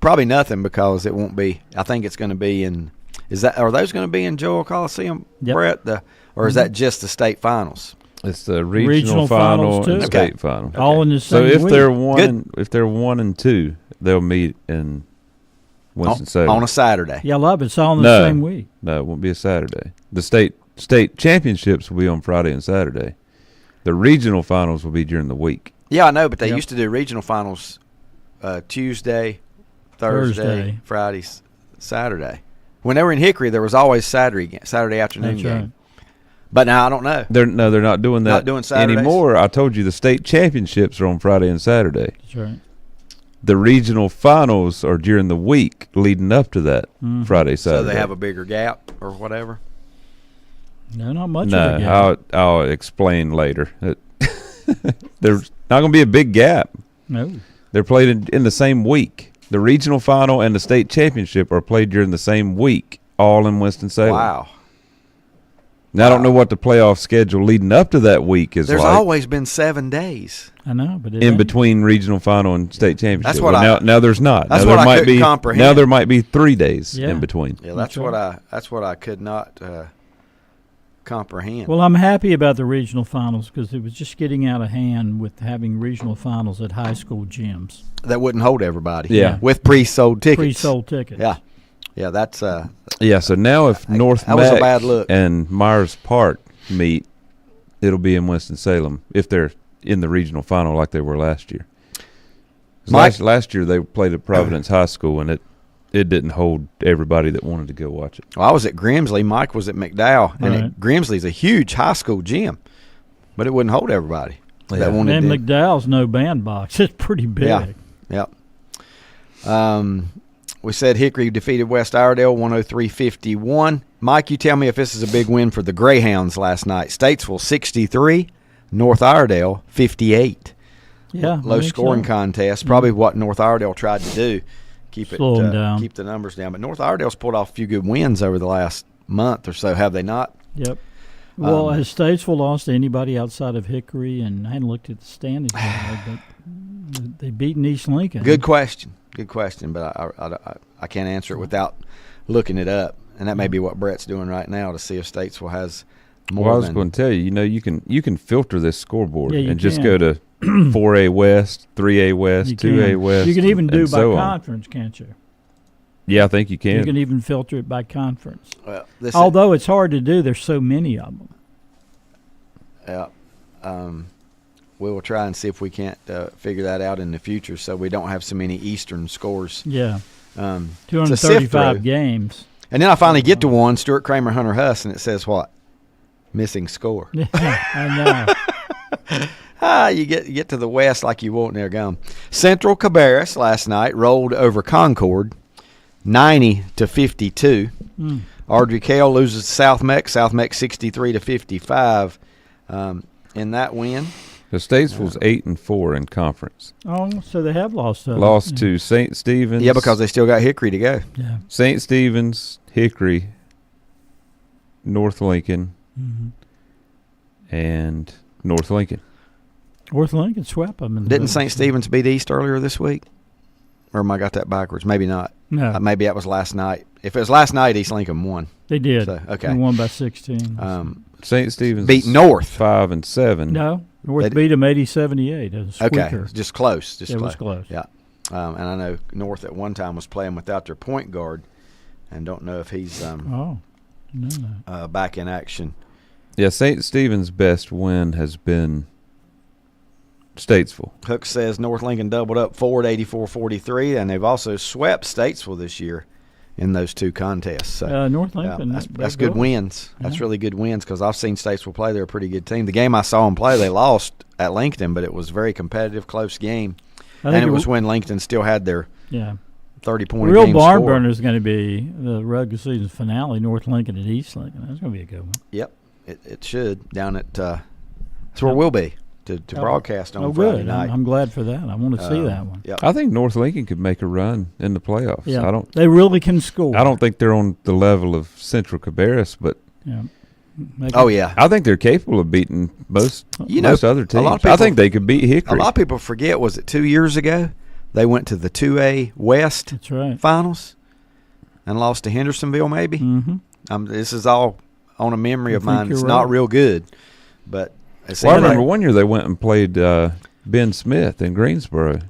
probably nothing, because it won't be. I think it's going to be in. Are those going to be in Joel Coliseum, Brett? Or is that just the state finals? It's the regional final and state final. All in the same week. So if they're 1 and 2, they'll meet in Winston-Salem on a Saturday. Yeah, I love it. It's all in the same week. No, it won't be a Saturday. The state championships will be on Friday and Saturday. The regional finals will be during the week. Yeah, I know, but they used to do regional finals Tuesday, Thursday, Friday, Saturday. When they were in Hickory, there was always Saturday afternoon game. Right. But now I don't know. They're not doing that anymore. I told you the state championships are on Friday and Saturday. That's right. The regional finals are during the week leading up to that Friday, Saturday. So they have a bigger gap or whatever? No, not much of a gap. I'll explain later. There's not going to be a big gap. No. They're played in the same week. The regional final and the state championship are played during the same week, all in Winston-Salem. Wow. Now, I don't know what the playoff schedule leading up to that week is There's like. There's always been 7 days. I know, but in between regional final and state championship. That's what now there's not. That's now what I couldn't comprehend. Now there might be 3 days in between. Yeah, that's what I could not comprehend. Well, I'm happy about the regional finals because it was just getting out of hand with having regional finals at high school gyms. That wouldn't hold everybody. Yeah. With pre-sold tickets. Pre-sold tickets. Yeah. Yeah, that's yeah, so now if North Mac and Myers Park meet, it'll be in Winston-Salem if they're in the regional final like they were last year. Last year they played at Providence High School, and it didn't hold everybody that wanted to go watch it. Well, I was at Grimsley. Mike was at McDowell, and Grimsley's a huge high school gym, but it wouldn't hold everybody that wanted. And McDowell's no bandbox. It's pretty big. Yeah. We said Hickory defeated West Iredale 103-51. Mike, you tell me if this is a big win for the Greyhounds last night. Statesville 63, North Iredale 58. Yeah, low scoring contest. Probably what North Iredale tried to do, keep the numbers down. But North Iredale's pulled off a few good wins over the last month or so, have they not? Yep. Well, has Statesville lost to anybody outside of Hickory? And I hadn't looked at the standings yet, but they've beaten East Lincoln. Good question, but I can't answer it without looking it up. And that may be what Brett's doing right now to see if Statesville has more. Well, I was going to tell you, you can filter this scoreboard and just go to 4A West, 3A West, 2A West. You can even do by conference, can't you? Yeah, I think you can. You can even filter it by conference. Well, although it's hard to do, there's so many of them. Yeah. We will try and see if we can't figure that out in the future so we don't have so many Eastern scores. Yeah. 235 games. And then I finally get to one, Stuart Kramer, Hunter Huss, and it says what? Missing score. Yeah, I know. You get to the West like you want, and they're gone. Central Cabarrus last night rolled over Concord 90-52. Ardrey Cale loses to South Meck 63-55 in that win. The Statesville's 8-4 in conference. Oh, so they have lost. Lost to St. Stephen's. Yeah, because they still got Hickory to go. Yeah. St. Stephen's, Hickory, North Lincoln, and North Lincoln. North Lincoln swept them. Didn't St. Stephen's beat East earlier this week? Or am I got that backwards? Maybe not. No. Maybe that was last night. If it was last night, East Lincoln won. They did. So, okay. They won by 16. St. Stephen's beat North 5-7. No, North beat them 80-78. Okay, just close. It was close. Yeah, and I know North at one time was playing without their point guard, and don't know if he's back in action. Yeah, St. Stephen's best win has been Statesville. Hook says North Lincoln doubled up Ford 84-43, and they've also swept Statesville this year in those two contests. So, North Lincoln. That's good wins. Yeah. That's really good wins because I've seen Statesville play. They're a pretty good team. The game I saw them play, they lost at Lincoln, but it was a very competitive, close game. And it was when Lincoln still had their 30-point real game barn score. burner is going to be the regular season finale, North Lincoln at East Lincoln. That's going to be a good one. Yep, it should down at that's where we'll be to broadcast on Friday good. Night. I'm glad for that. I want to see that one. Yep. I think North Lincoln could make a run in the playoffs. Yeah, they really can score. I don't think they're on the level of Central Cabarrus, but I think they're capable of beating most other teams. I think they could beat Hickory. A lot of people forget, was it 2 years ago? They went to the 2A West finals and lost to Hendersonville, maybe. Mm-hmm. This is all on a memory of mine. It's not real good, but I remember one year they went and played Ben Smith in Greensboro.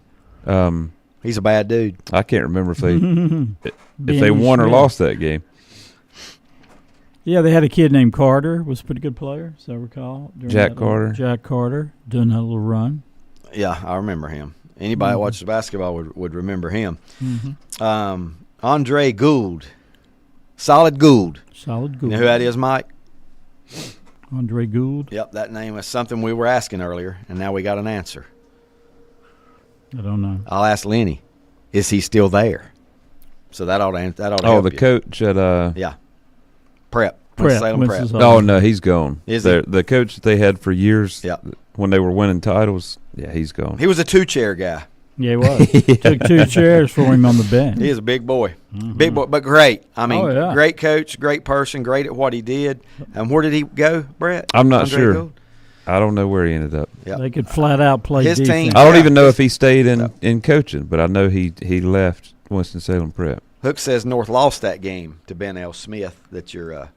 He's a bad dude. I can't remember if they won or lost that game. Yeah, they had a kid named Carter, was a pretty good player, as I recall. Jack Carter. Jack Carter doing that little run. Yeah, I remember him. Anybody that watches basketball would remember him. Mm-hmm. Andre Gould. Solid Gould. Solid Gould. You know who that is, Mike? Andre Gould. Yep, that name was something we were asking earlier, and now we got an answer. I don't know. I'll ask Lenny. Is he still there? So that ought to help the coach at Prep. Salem Prep. Oh, no, he's gone. Is he? The coach that they had for years when they were winning titles, he's gone. He was a two-chair guy. Yeah, he was. Took 2 chairs for him on the bench. He is a big boy. Mm-hmm. Big boy, but great. I mean, great coach, great person, great at what he did. And where did he go, Brett? I'm not sure. Gould? I don't know where he ended up. Yep. They could flat out play his defense. team. I don't even know if he stayed in coaching, but I know he left Winston-Salem Prep. Hook says North lost that game to Ben L. Smith that you're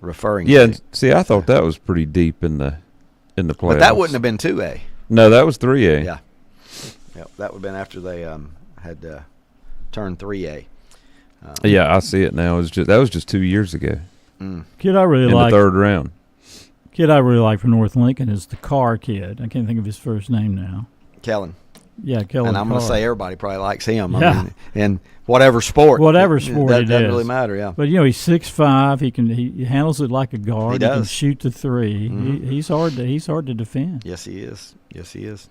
referring to. Yeah, see, I thought that was pretty deep in the playoffs. But that wouldn't have been 2A. No, that was 3A. Yeah. Yep, that would have been after they had turned 3A. I see it now. That was just 2 years ago. Kid I really like in the third round. Kid I really like from North Lincoln is the Carr kid. I can't think of his first name now. Kellen. Yeah, Kellen. And I'm going to say everybody probably likes him. Yeah. I mean, in whatever sport. Whatever sport that it doesn't is. really matter, yeah. But, he's 6'5". He handles it like a guard. He does. He can shoot the three. Mm-hmm. He's hard to defend. Yes, he is. Yes, he is.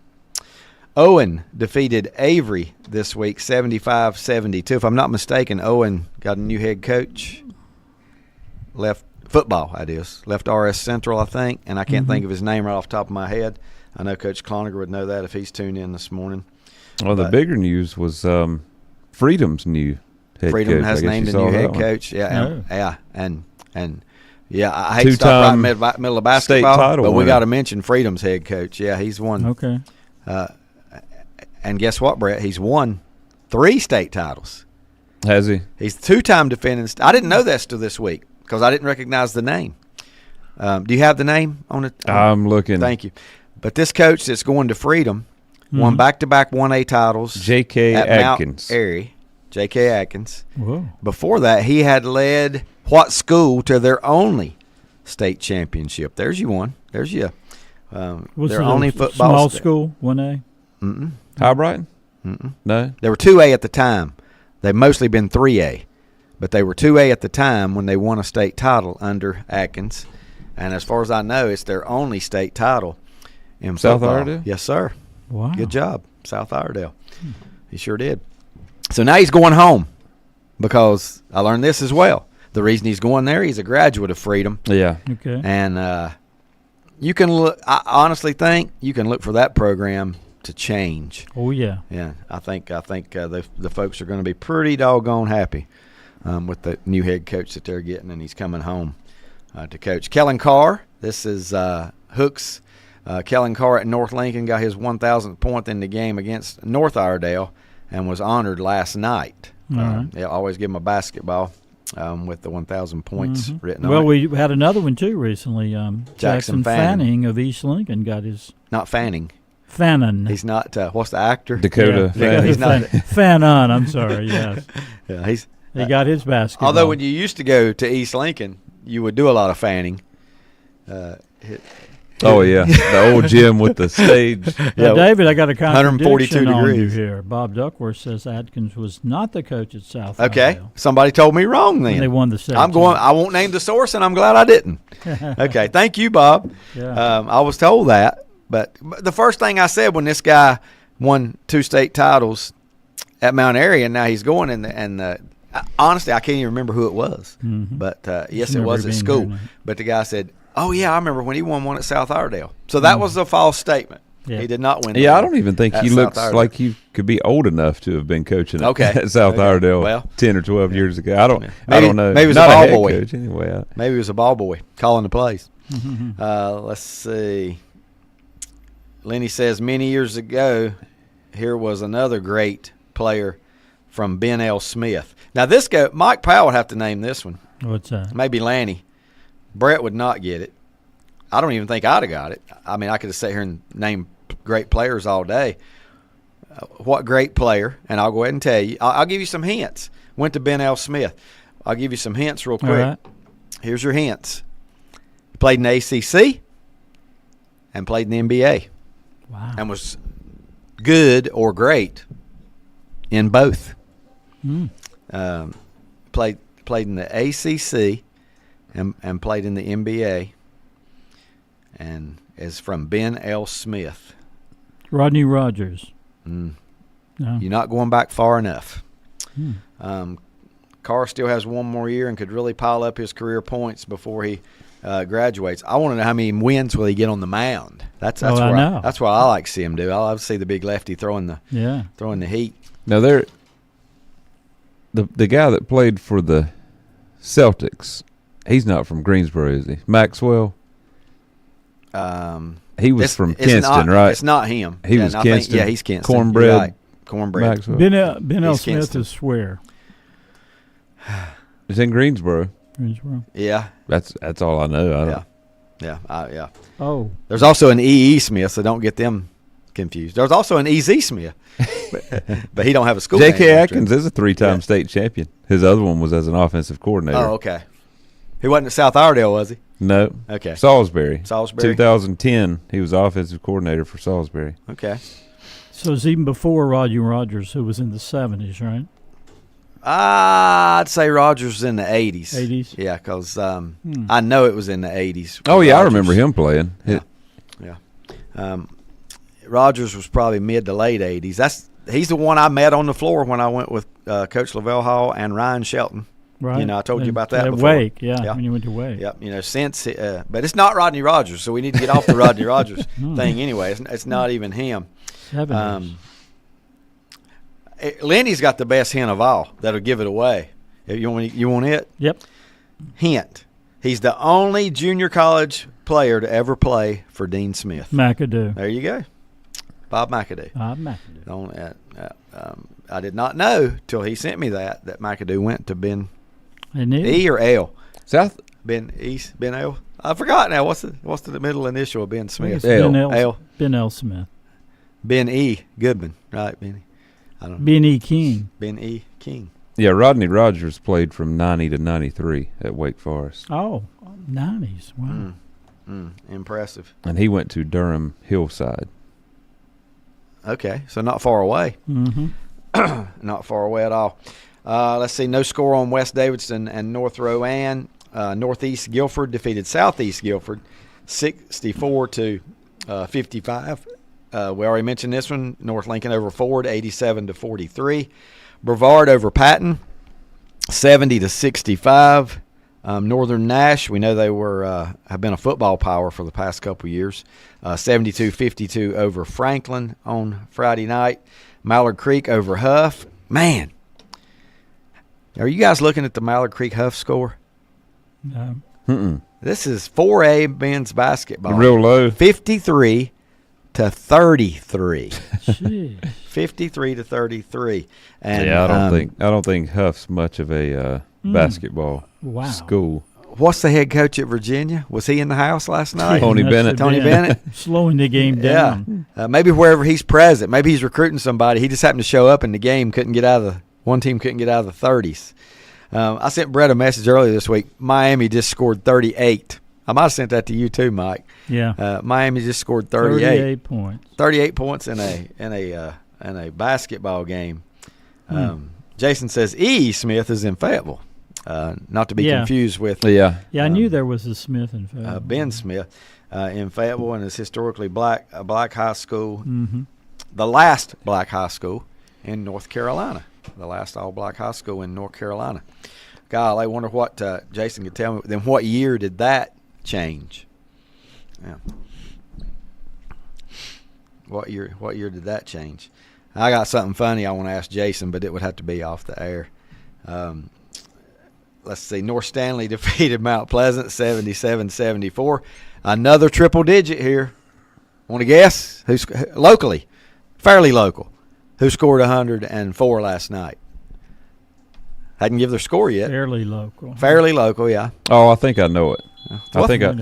Owen defeated Avery this week, 75-72. If I'm not mistaken, Owen got a new head coach. Left football, that is. Left RS Central, I think, and I can't think of his name right off the top of my head. I know Coach Cloninger would know that if he's tuned in this morning. Well, the bigger news was Freedom's new head coach. Freedom has named a new head coach. Yeah, and I hate to stop right in the middle of basketball, but we got to mention Freedom's head coach. Yeah, he's won. Okay. And guess what, Brett? He's won 3 state titles. Has he? He's 2-time defending. I didn't know that till this week because I didn't recognize the name. Do you have the name on it? I'm looking. Thank you. But this coach that's going to Freedom won back-to-back 1A titles. J.K. Atkins. Mount Airy. J.K. Atkins. Whoa. Before that, he had led what school to their only state championship? There's you one. There's you. Their only football small school, 1A? Mm-mm. High Brighton? Mm-mm. No. They were 2A at the time. They've mostly been 3A. But they were 2A at the time when they won a state title under Atkins. And as far as I know, it's their only state title in South football. Iredale? Yes, sir. Wow. Good job, South Iredale. He sure did. So now he's going home because I learned this as well. The reason he's going there, he's a graduate of Freedom. Yeah. Okay. And you can look. I honestly think you can look for that program to change. Oh yeah. Yeah, I think the folks are going to be pretty doggone happy with the new head coach that they're getting, and he's coming home to coach. Kellen Carr. This is Hooks. Kellen Carr at North Lincoln got his 1,000th point in the game against North Iredale and was honored last night. They always give him a basketball with the 1,000 points written on it. Well, we had another one too recently. Jackson Fanning of East Lincoln got his. Not Fanning. Fannin. He's not. What's the actor? Dakota. Yeah, he's not. Fannin. I'm sorry. Yes. Yeah, he got his basketball. Although when you used to go to East Lincoln, you would do a lot of fanning. Oh yeah, the old gym with the stage. Yeah, David, I got a 142 contradiction on you degrees. here. Bob Duckworth says Atkins was not the coach at South. Okay, Aldale somebody told me wrong then. when they won the state. I won't name the source, and I'm glad I didn't. Okay, thank you, Bob. Yeah. I was told that, but the first thing I said when this guy won 2 state titles at Mount Airy, and now he's going honestly, I can't even remember who it was. Mm-hmm. But yes, it was at school. But the guy said, "Oh yeah, I remember when he won one at South Iredale." So that was a false statement. Yeah. He did not win. Yeah, I don't even think he looks Iredale. like he could be old enough to have been coaching at South Okay. Iredale Well, 10 or 12 years ago. I don't know. Maybe he was Not a ball head boy. coach anyway. Maybe he was a ball boy calling the plays. Let's see. Lenny says many years ago, here was another great player from Ben L. Smith. Now Mike Powell would have to name this one. What's that? Maybe Lanny. Brett would not get it. I don't even think I'd have got it. I mean, I could have sat here and named great players all day. What great player? And I'll go ahead and tell you. I'll give you some hints. Went to Ben L. Smith. I'll give you some hints real quick. All right. Here's your hints. Played in the ACC and played in the NBA. Wow. And was good or great in both. Played in the ACC and played in the NBA, and is from Ben L. Smith. Rodney Rogers. No. You're not going back far enough. Carr still has one more year and could really pile up his career points before he graduates. I want to know how many wins will he get on the mound. That's what I like to see him do. I love to see the big lefty throwing the heat. Now the guy that played for the Celtics, he's not from Greensboro, is he? Maxwell. He was from Kinston, right? It's not him. He was Kinston. He's Kinston. Cornbread. You're right. Cornbread. Maxwell. Ben L. Smith Kinston. is where? It's in Greensboro. Greensboro. Yeah. That's all I know. I don't. Yeah. Oh. There's also an E.E. Smith, so don't get them confused. There's also an E.Z. Smith, but he don't have a school J.K. name. Atkins is a 3-time state champion. His other one was as an offensive coordinator. Oh, okay. He wasn't at South Iredale, was he? No. Okay. Salisbury. 2010, he was offensive coordinator for Salisbury. Okay. So it's even before Rodney Rogers, who was in the 70s, right? I'd say Rogers was in the 80s. 80s? Yeah, because I know it was in the 80s. Oh, yeah, Rogers. I remember him playing. Yeah. Rogers was probably mid to late 80s. He's the one I met on the floor when I went with Coach Lavelle Hall and Ryan Shelton. Right. I told you about that before. Wake, when you went to Wake. Yep. Since, but it's not Rodney Rogers, so we need to get off the Rodney Rogers thing anyway. It's not even him. 70s. Lenny's got the best hint of all. That'll give it away. You want it? Yep. Hint. He's the only junior college player to ever play for Dean Smith. McAdoo. There you go. Bob McAdoo. Bob McAdoo. I did not know till he sent me that McAdoo went to Ben E or L. South Ben L. I forgot now. What's the middle initial of Ben Smith? L. Ben L. Smith. Ben E. Goodman, right? Benny. I don't know. Ben E. King. Ben E. King. Yeah, Rodney Rogers played from 90 to 93 at Wake Forest. Oh, 90s. Wow. Impressive. And he went to Durham Hillside. Okay, so not far away. Mm-hmm. Not far away at all. Let's see. No score on West Davidson and North Rowan. Northeast Guilford defeated Southeast Guilford 64 to 55. We already mentioned this one. North Lincoln over Ford 87 to 43. Brevard over Patton 70 to 65. Northern Nash, we know they have been a football power for the past couple years. 72-52 over Franklin on Friday night. Mallard Creek over Huff. Man, are you guys looking at the Mallard Creek Huff score? No. This is 4A men's basketball. Real low. 53 to 33. Jeez. 53 to 33. And yeah, I don't think Huff's much of a basketball school. What's the head coach at Virginia? Was he in the house last night? Tony Bennett. Tony Bennett. Slowing the game down. Yeah. Maybe wherever he's present. Maybe he's recruiting somebody. He just happened to show up in the game. One team couldn't get out of the 30s. I sent Brett a message earlier this week. Miami just scored 38 I might have sent that to you too, Mike. Yeah. Miami just scored 38. 38 points. 38 points in a basketball game. Jason says E. Smith is in Fayetteville. Not to be confused with. Yeah, I knew there was a Smith in Fayetteville. Ben Smith in Fayetteville, and is historically black high school. Mm-hmm. The last black high school in North Carolina. The last all-black high school in North Carolina. God, I wonder what Jason could tell me. Then what year did that change? Yeah. What year did that change? I got something funny I want to ask Jason, but it would have to be off the air. Let's see. North Stanley defeated Mount Pleasant 77-74. Another triple digit here. Want to guess? Who's locally? Fairly local. Who scored 104 last night? Hadn't give their score yet. Fairly local. Fairly local, yeah. Oh, I think I know it.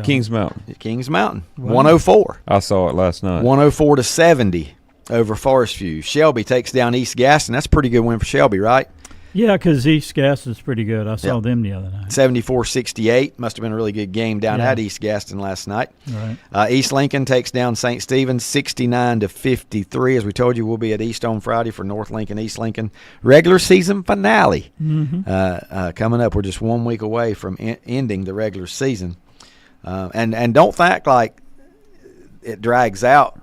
Kings Mountain. Kings Mountain. 104. I saw it last night. 104-70 over Forest View. Shelby takes down East Gaston. That's a pretty good win for Shelby, right? Yeah, because East Gaston's pretty good. I saw them the other night. 74-68. Must have been a really good game down at East Gaston last night. Right. East Lincoln takes down St. Stephen's 69-53. As we told you, we'll be at East on Friday for North Lincoln, East Lincoln. Regular season finale coming up. We're just 1 week away from ending the regular season. And don't think like it drags out,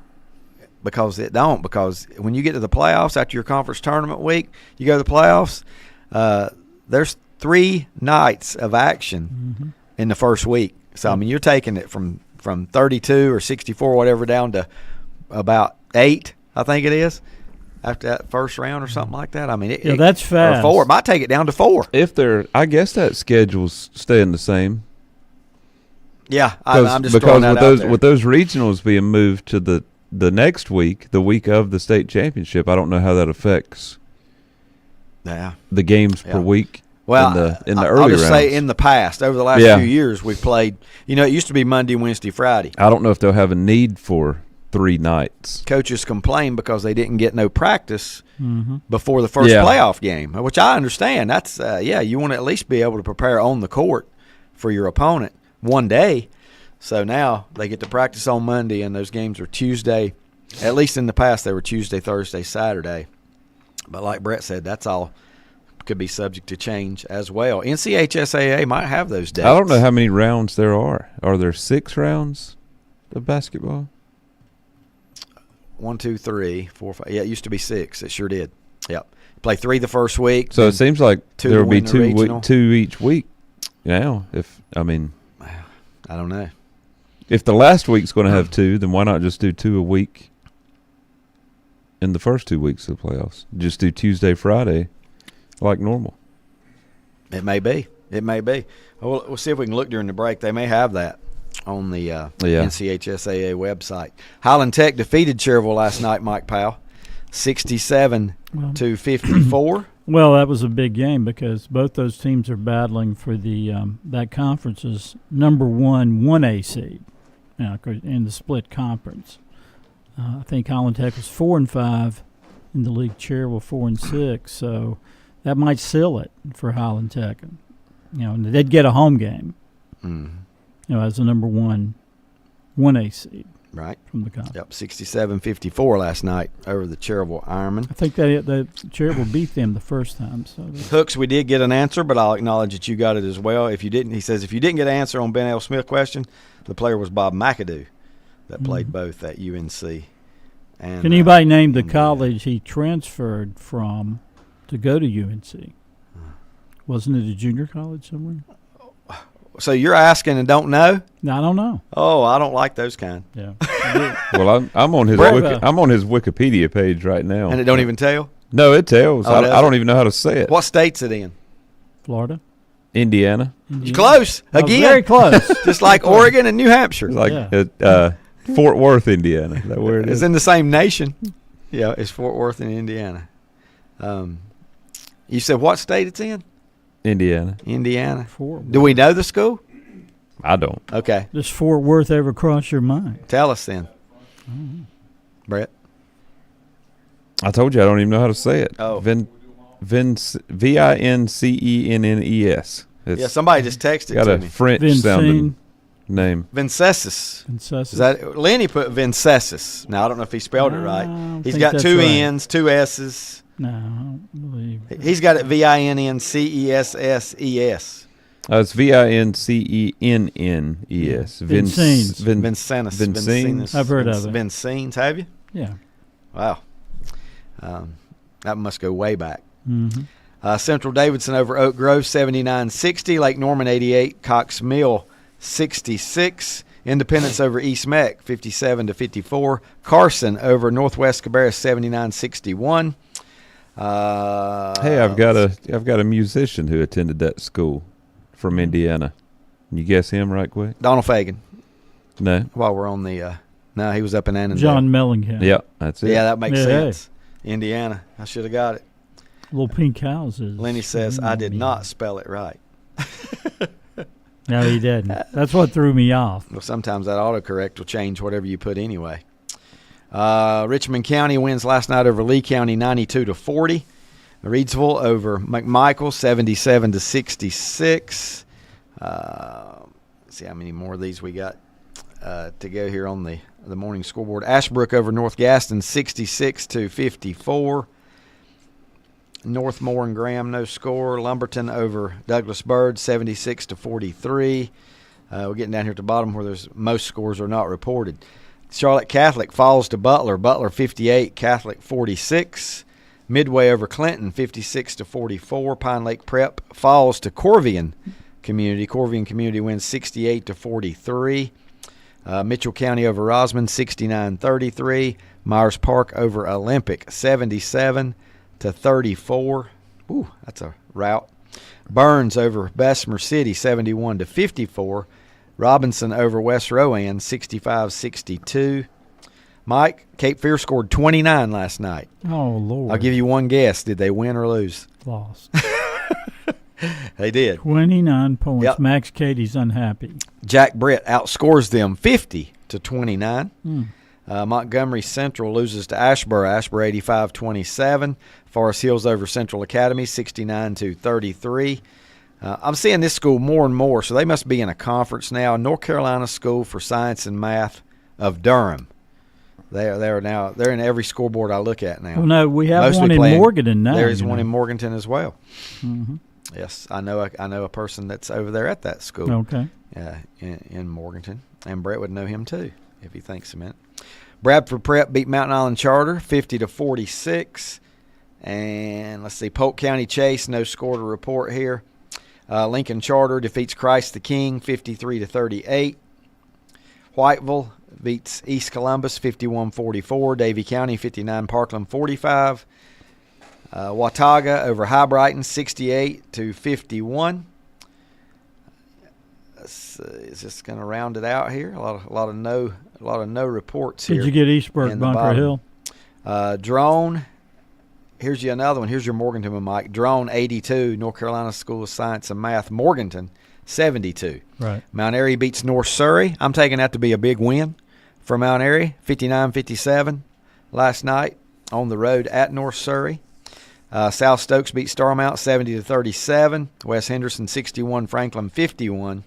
because it don't. Because when you get to the playoffs after your conference tournament week, you go to the playoffs, there's 3 nights of action in the first week. So, I mean, you're taking it from 32 or 64, whatever, down to about 8, I think it is, after that first round or something like that. I mean, that's fast. Or 4. It might take it down to 4. I guess that schedule's staying the same. Yeah, I'm just throwing that out there. With those regionals being moved to the next week, the week of the state championship, I don't know how that affects the games per week. Well, in the early I'll just rounds. say in the past, over the last few years, we've played. You know, it used to be Monday, Wednesday, Friday. I don't know if they'll have a need for 3 nights. Coaches complain because they didn't get no practice before the first playoff game, which I understand. That's you want to at least be able to prepare on the court for your opponent one day. So now they get to practice on Monday, and those games are Tuesday. At least in the past, they were Tuesday, Thursday, Saturday. But like Brett said, that's all could be subject to change as well. NCHSAA might have those dates. I don't know how many rounds there are. Are there 6 rounds of basketball? 1, 2, 3, 4, 5. Yeah, it used to be 6. It sure did. Yep. Play 3 the first week. So it seems like there will be 2 each week now. I don't know. If the last week's going to have 2, then why not just do 2 a week in the first 2 weeks of the playoffs? Just do Tuesday, Friday, like normal. It may be. Well, we'll see if we can look during the break. They may have that on the NCHSAA website. Highland Tech defeated Cherville last night, Mike Powell, 67-54. Well, that was a big game because both those teams are battling for the that conference's number 1A seed in the split conference. I think Highland Tech was 4-5 in the league. Cherville 4-6, so that might seal it for Highland Tech. And they'd get a home game. As the number 1A seed. Right. From the conference. Yep, 67-54 last night over the Cherville Ironman. I think the Cherville beat them the first time. So Hooks, we did get an answer, but I'll acknowledge that you got it as well. If you didn't, he says, if you didn't get an answer on Ben L. Smith question, the player was Bob McAdoo that played both at UNC. And, can anybody name the college he transferred from to go to UNC? Wasn't it a junior college somewhere? So you're asking and don't know? No, I don't know. Oh, I don't like those kind. Yeah. Well, I'm on his I'm on his Wikipedia page right now, and it don't even tell. No, it tells. I don't even know how to say it. What state's it in? Florida. Indiana. It's close again. Very close. Just like Oregon and New Hampshire. It's like Fort Worth, Indiana. Is that where it is? It's in the same nation. Yeah, it's Fort Worth in Indiana. You said what state it's in? Indiana. Do we know the school? I don't. Okay. Does Fort Worth ever cross your mind? Tell us then. Brett? I told you I don't even know how to say it. Oh. Vincennes. Yeah, somebody just texted got to a me. French sounding name? Vincennes. Vincennes. Is that Lenny put Vincennes? Now I don't know if he spelled it right. He's think got that's two right. N's, two S's. No, I don't believe. He's got it Vincesses. It's Vincennes. Vincennes. Vincennes. Vincennes. I've heard of it. Vincennes, have you? Yeah. Wow. That must go way back. Mm-hmm. Central Davidson over Oak Grove, 79-60. Lake Norman, 88. Cox Mill, 66. Independence over East Meck, 57-54. Carson over Northwest Cabarrus, 79-61. Hey, I've got a musician who attended that school from Indiana. Can you guess him right quick? Donald Fagan. No. While we're on the no, he was up in Annandale. John Mellencamp. Yeah, that's it. Yeah, that makes Yeah, sense. Indiana. I should have got it. Little pink houses. Lenny says I did not spell it right. No, he didn't. That's what threw me off. Well, sometimes that autocorrect will change whatever you put anyway. Richmond County wins last night over Lee County, 92-40. Reidsville over McMichael, 77-66. Let's see how many more of these we got to go here on the morning scoreboard. Ashbrook over North Gaston, 66-54. Northmore and Graham, no score. Lumberton over Douglas Byrd, 76-43. We're getting down here at the bottom where there's most scores are not reported. Charlotte Catholic falls to Butler. Butler 58, Catholic 46. Midway over Clinton, 56-44. Pine Lake Prep falls to Corvian Community. Corvian Community wins 68-43. Mitchell County over Rosman, 69-33. Myers Park over Olympic, 77-34. Ooh, that's a rout. Burns over Bessemer City, 71-54. Robinson over West Rowan, 65-62. Mike, Cape Fear scored 29 last night. Oh, Lord. I'll give you one guess. Did they win or lose? Lost. They did. 29 points. Yep. Max Cady's unhappy. Jack Britt outscores them 50-29. Montgomery Central loses to Ashboro. Ashboro 85-27. Forest Hills over Central Academy 69-33. I'm seeing this school more and more, so they must be in a conference now. North Carolina School for Science and Math of Durham. They're in every scoreboard I look at now. Well, no, we have Mostly one in playing, Morganton now. There is one in Morganton as well. Mm-hmm. Yes, I know a person that's over there at that school. Okay. In Morganton, and Brett would know him too if he thinks a minute. Bradford Prep beat Mountain Island Charter 50-46, and let's see, Polk County Chase, no score to report here. Lincoln Charter defeats Christ the King 53-38. Whiteville beats East Columbus 51-44. Davie County 59, Parkland 45. Watauga over High Brighton 68-51. Is this going to round it out here? A lot of no reports here. Did you get Eastburg Bunker Hill? Drone. Here's you another one. Here's your Morganton one, Mike. Drone 82, North Carolina School of Science and Math. Morganton 72. Right. Mount Airy beats North Surrey. I'm taking that to be a big win for Mount Airy. 59-57 last night on the road at North Surrey. South Stokes beat Starmount 70-37. West Henderson 61, Franklin 51.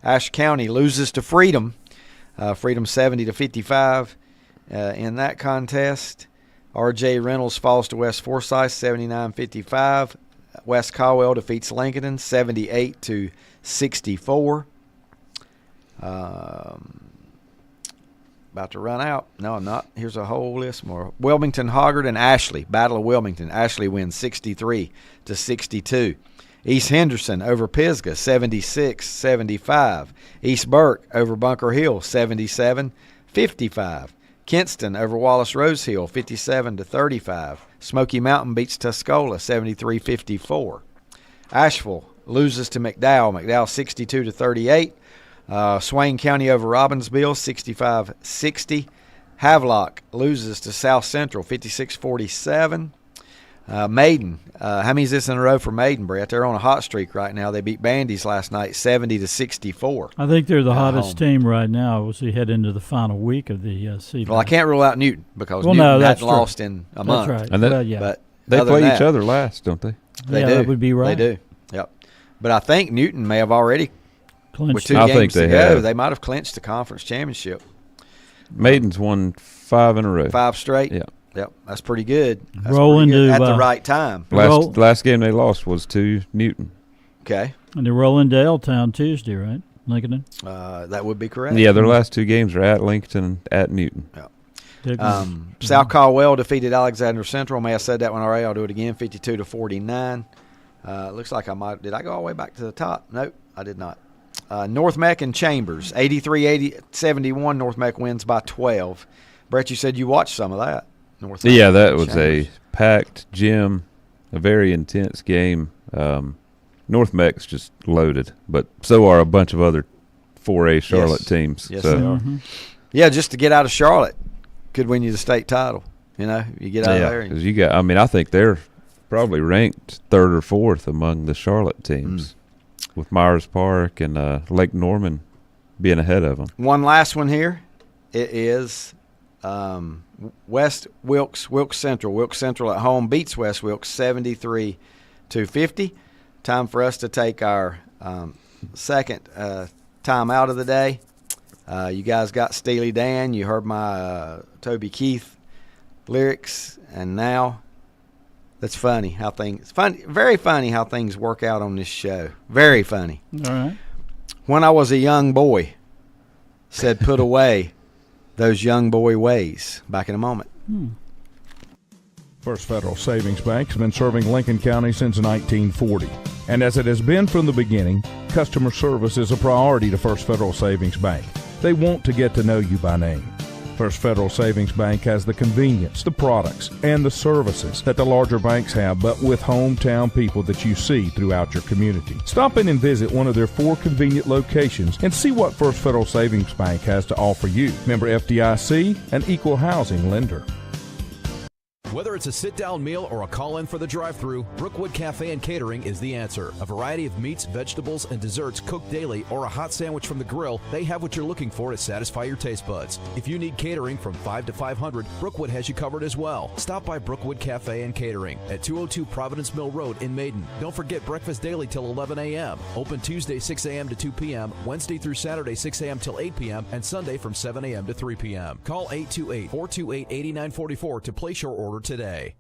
Ashe County loses to Freedom. Freedom 70-55 in that contest. R.J. Reynolds falls to West Forsyth 79-55. West Caldwell defeats Lincoln 78-64. About to run out. No, I'm not. Here's a whole list more. Wilmington, Hoggard, and Ashley. Battle of Wilmington. Ashley wins 63-62. East Henderson over Pisgah 76-75. East Burke over Bunker Hill 77-55. Kinston over Wallace Rose Hill 57-35. Smoky Mountain beats Tuscola 73-54. Asheville loses to McDowell. McDowell 62-38. Swain County over Robbinsville 65-60. Havelock loses to South Central 56-47. Maiden, how many is this in a row for Maiden, Brett? They're on a hot streak right now. They beat Bandy's last night 70-64. I think they're the hottest team right now as we head into the final week of the season. Well, I can't rule out Newton because Newton hadn't lost in a month. That's right. And but they play each other last, don't they? They do. That would be right. They do. Yep. But I think Newton may have already Clinched. With 2 I games think to they go, have. they might have clinched the conference championship. Maiden's won 5 in a row. 5 straight? Yeah. Yep, that's pretty good. That's Rolling pretty good to, at the right time. Last game they lost was to Newton. Okay. And they're rolling to L-Town Tuesday, right? Lincoln? That would be correct. Yeah, their last 2 games are at Lincoln and at Newton. Yeah. South Caldwell defeated Alexander Central. May I said that one already? I'll do it again. 52-49. Looks like I might. Did I go all the way back to the top? Nope, I did not. North Meck and Chambers, 83-71. North Meck wins by 12. Brett, you said you watched some of that. North Meck that was Chambers. a packed gym, a very intense game. North Meck's just loaded, but so are a bunch of other 4A Charlotte teams. Yes, so. they are. Yeah, just to get out of Charlotte could win you the state title. You know, you get out of there. Because you got. I mean, I think they're probably ranked 3rd or 4th among the Charlotte teams, with Myers Park and Lake Norman being ahead of them. One last one here. It is West Wilkes Central. Wilkes Central at home beats West Wilkes 73-50. Time for us to take our second time out of the day. You guys got Steely Dan. You heard my Toby Keith lyrics, and now that's funny how things very funny how things work out on this show. Very funny. All right. When I was a young boy, said put away those young boy ways. Back in a moment. First Federal Savings Bank has been serving Lincoln County since 1940. And as it has been from the beginning, customer service is a priority to First Federal Savings Bank. They want to get to know you by name. First Federal Savings Bank has the convenience, the products, and the services that the larger banks have, but with hometown people that you see throughout your community. Stop in and visit one of their 4 convenient locations and see what First Federal Savings Bank has to offer you. Member FDIC, an equal housing lender. Whether it's a sit-down meal or a call-in for the drive-thru, Brookwood Cafe and Catering is the answer. A variety of meats, vegetables, and desserts cooked daily, or a hot sandwich from the grill, they have what you're looking for to satisfy your taste buds. If you need catering from 5 to 500, Brookwood has you covered as well. Stop by Brookwood Cafe and Catering at 202 Providence Mill Road in Maiden. Don't forget breakfast daily till 11 a.m. Open Tuesday 6 a.m. to 2 p.m., Wednesday through Saturday 6 a.m. till 8 p.m., and Sunday from 7 a.m. to 3 p.m. Call 828-428-8944 to place your order today.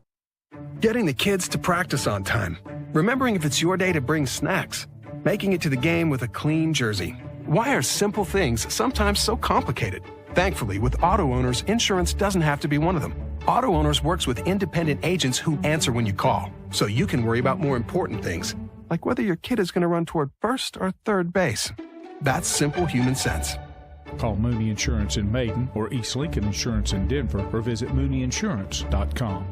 Getting the kids to practice on time. Remembering if it's your day to bring snacks. Making it to the game with a clean jersey. Why are simple things sometimes so complicated? Thankfully, with auto owners, insurance doesn't have to be one of them. Auto Owners works with independent agents who answer when you call, so you can worry about more important things, like whether your kid is going to run toward first or third base. That's simple human sense. Call Mooney Insurance in Maiden or East Lincoln Insurance in Denver or visit MooneyInsurance.com.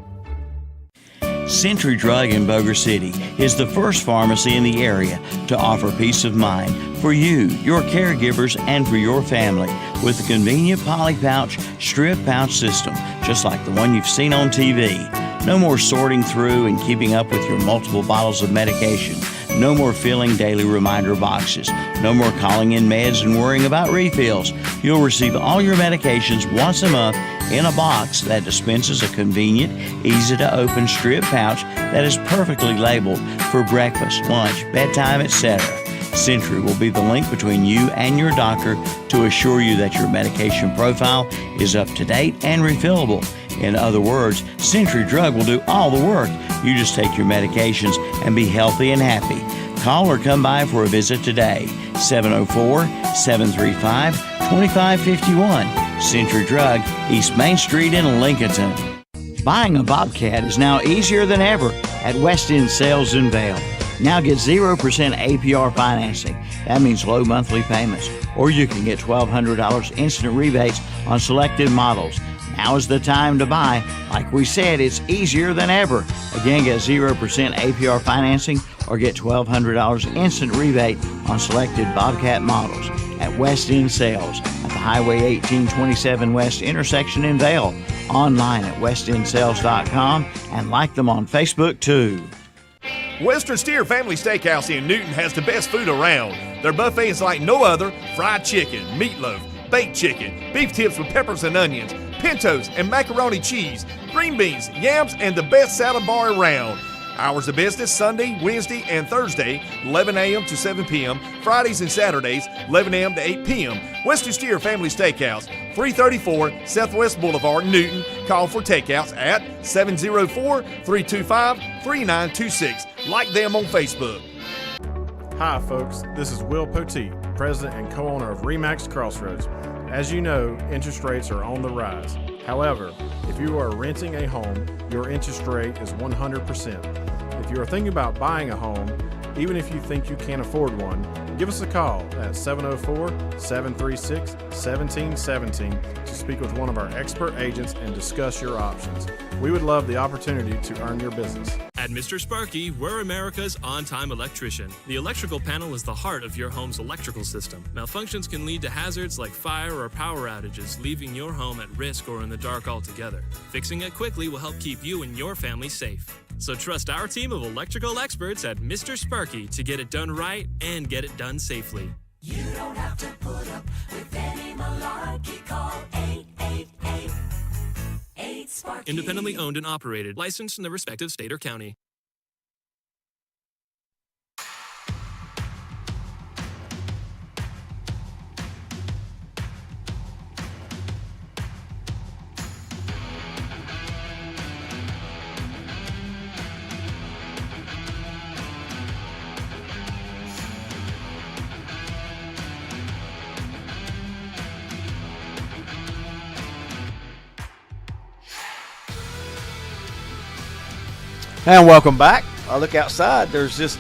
Century Drug in Boger City is the first pharmacy in the area to offer peace of mind for you, your caregivers, and for your family with a convenient poly pouch, strip pouch system, just like the one you've seen on TV. No more sorting through and keeping up with your multiple bottles of medication. No more filling daily reminder boxes. No more calling in meds and worrying about refills. You'll receive all your medications once a month in a box that dispenses a convenient, easy-to-open strip pouch that is perfectly labeled for breakfast, lunch, bedtime, etc. Century will be the link between you and your doctor to assure you that your medication profile is up to date and refillable. In other words, Century Drug will do all the work. You just take your medications and be healthy and happy. Call or come by for a visit today. 704-735-2551. Century Drug, East Main Street in Lincolnton. Buying a Bobcat is now easier than ever at West End Sales in Vail. Now get 0% APR financing. That means low monthly payments. Or you can get $1,200 instant rebates on selected models. Now is the time to buy. Like we said, it's easier than ever. Again, get 0% APR financing or get $1,200 instant rebate on selected Bobcat models at West End Sales at the Highway 1827 West intersection in Vail. Online at westendsales.com and like them on Facebook too. Western Steer Family Steakhouse in Newton has the best food around. Their buffet is like no other. Fried chicken, meatloaf, baked chicken, beef tips with peppers and onions, pintos and macaroni cheese, green beans, yams, and the best salad bar around. Hours of business Sunday, Wednesday, and Thursday, 11 a.m. to 7 p.m. Fridays and Saturdays, 11 a.m. to 8 p.m. Western Steer Family Steakhouse, 334 Southwest Boulevard, Newton. Call for takeouts at 704-325-3926. Like them on Facebook. Hi, folks. This is Will Poteet, president and co-owner of RE/MAX Crossroads. As you know, interest rates are on the rise. However, if you are renting a home, your interest rate is 100%. If you are thinking about buying a home, even if you think you can't afford one, give us a call at 704-736-1717 to speak with one of our expert agents and discuss your options. We would love the opportunity to earn your business. At Mr. Sparky, we're America's on-time electrician. The electrical panel is the heart of your home's electrical system. Malfunctions can lead to hazards like fire or power outages, leaving your home at risk or in the dark altogether. Fixing it quickly will help keep you and your family safe. So trust our team of electrical experts at Mr. Sparky to get it done right and get it done safely. You don't have to put up with any malarkey. Call 888-8-SPARKY. Independently owned and operated, licensed in the respective state or county. And welcome back. I look outside. There's just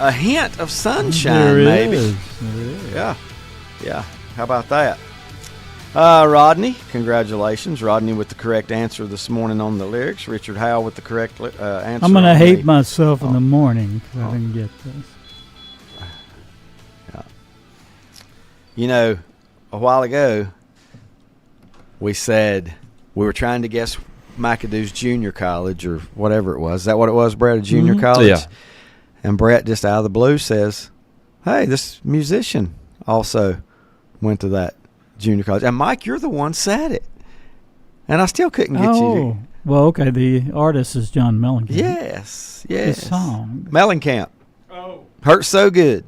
a hint of sunshine, maybe. There is. Yeah. How about that? Rodney, congratulations. Rodney with the correct answer this morning on the lyrics. Richard Howe with the correct answer. I'm going to hate myself in the morning because I didn't get this. Yeah. You know, a while ago, we said we were trying to guess McAdoo's junior college or whatever it was. Is that what it was, Brett, a junior college? Yeah. And Brett just out of the blue says, hey, this musician also went to that junior college. And Mike, you're the one said it. And I still couldn't get you. Well, okay, the artist is John Mellencamp. Yes. The song. Mellencamp. Oh. Hurt So Good.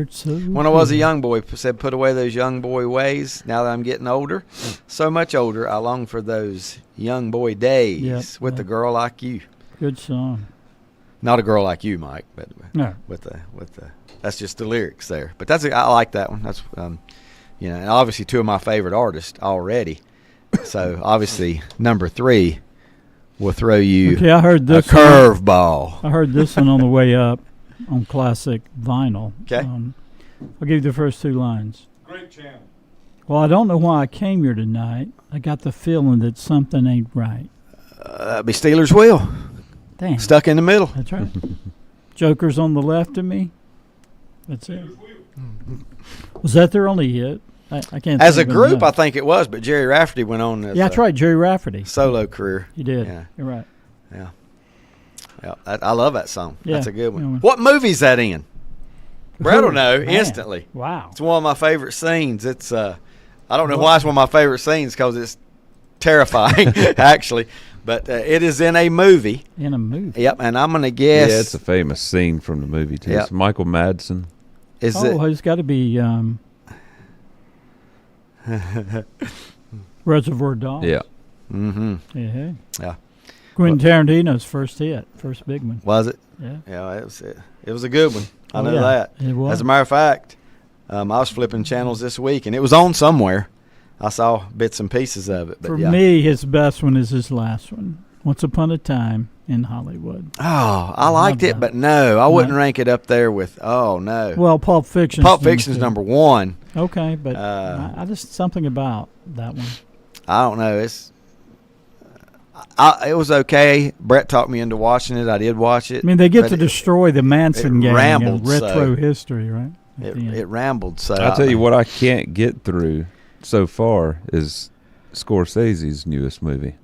So when I was a young boy, said, put away those young boy ways. Now that I'm getting older, so much older, I long for those young boy days with a girl like you. Good song. Not a girl like you, Mike, but no. with the that's just the lyrics there. But I like that one. That's and obviously two of my favorite artists already. So obviously number 3 will throw you I heard this a curveball. I heard this one on the way up. On classic vinyl. Okay. I'll give you the first 2 lines. Great channel. Well, I don't know why I came here tonight. I got the feeling that something ain't right. That'd be Steelers' wheel. Damn. Stuck in the middle. That's right. Joker's on the left of me. That's it. Was that their only hit? I can't. As a group, I think it was, but Jerry Rafferty went on. That's right, Jerry Rafferty. Solo career. He did. Yeah. You're right. Yeah. Yeah, I love that song. Yeah. That's a good one. What movie's that in? Brett will know instantly. Wow. It's one of my favorite scenes. It's I don't know why it's one of my favorite scenes because it's terrifying, actually. But it is in a movie. In a movie? Yep, and I'm going to guess. Yeah, it's a famous scene from the movie, too. Yep. It's Michael Madsen. It's got to be Reservoir Dogs. Yeah. Mm-hmm. Yeah. Quentin Tarantino's first hit, first big one. Was it? Yeah. Yeah, it was a good one. I know that. It was. As a matter of fact, I was flipping channels this week, and it was on somewhere. I saw bits and pieces of it. But For me, his best one is his last one, Once Upon a Time in Hollywood. Oh, I liked it, but no, I wouldn't rank it up there with, no. Well, Pulp Fiction. Pulp Fiction's number 1. Okay, but I just something about that one. I don't know. It was okay. Brett talked me into watching it. I did watch it. I mean, they get to destroy the Manson gang in retro so. history, right? It rambled. So I'll tell you what I can't get through so far is Scorsese's newest movie.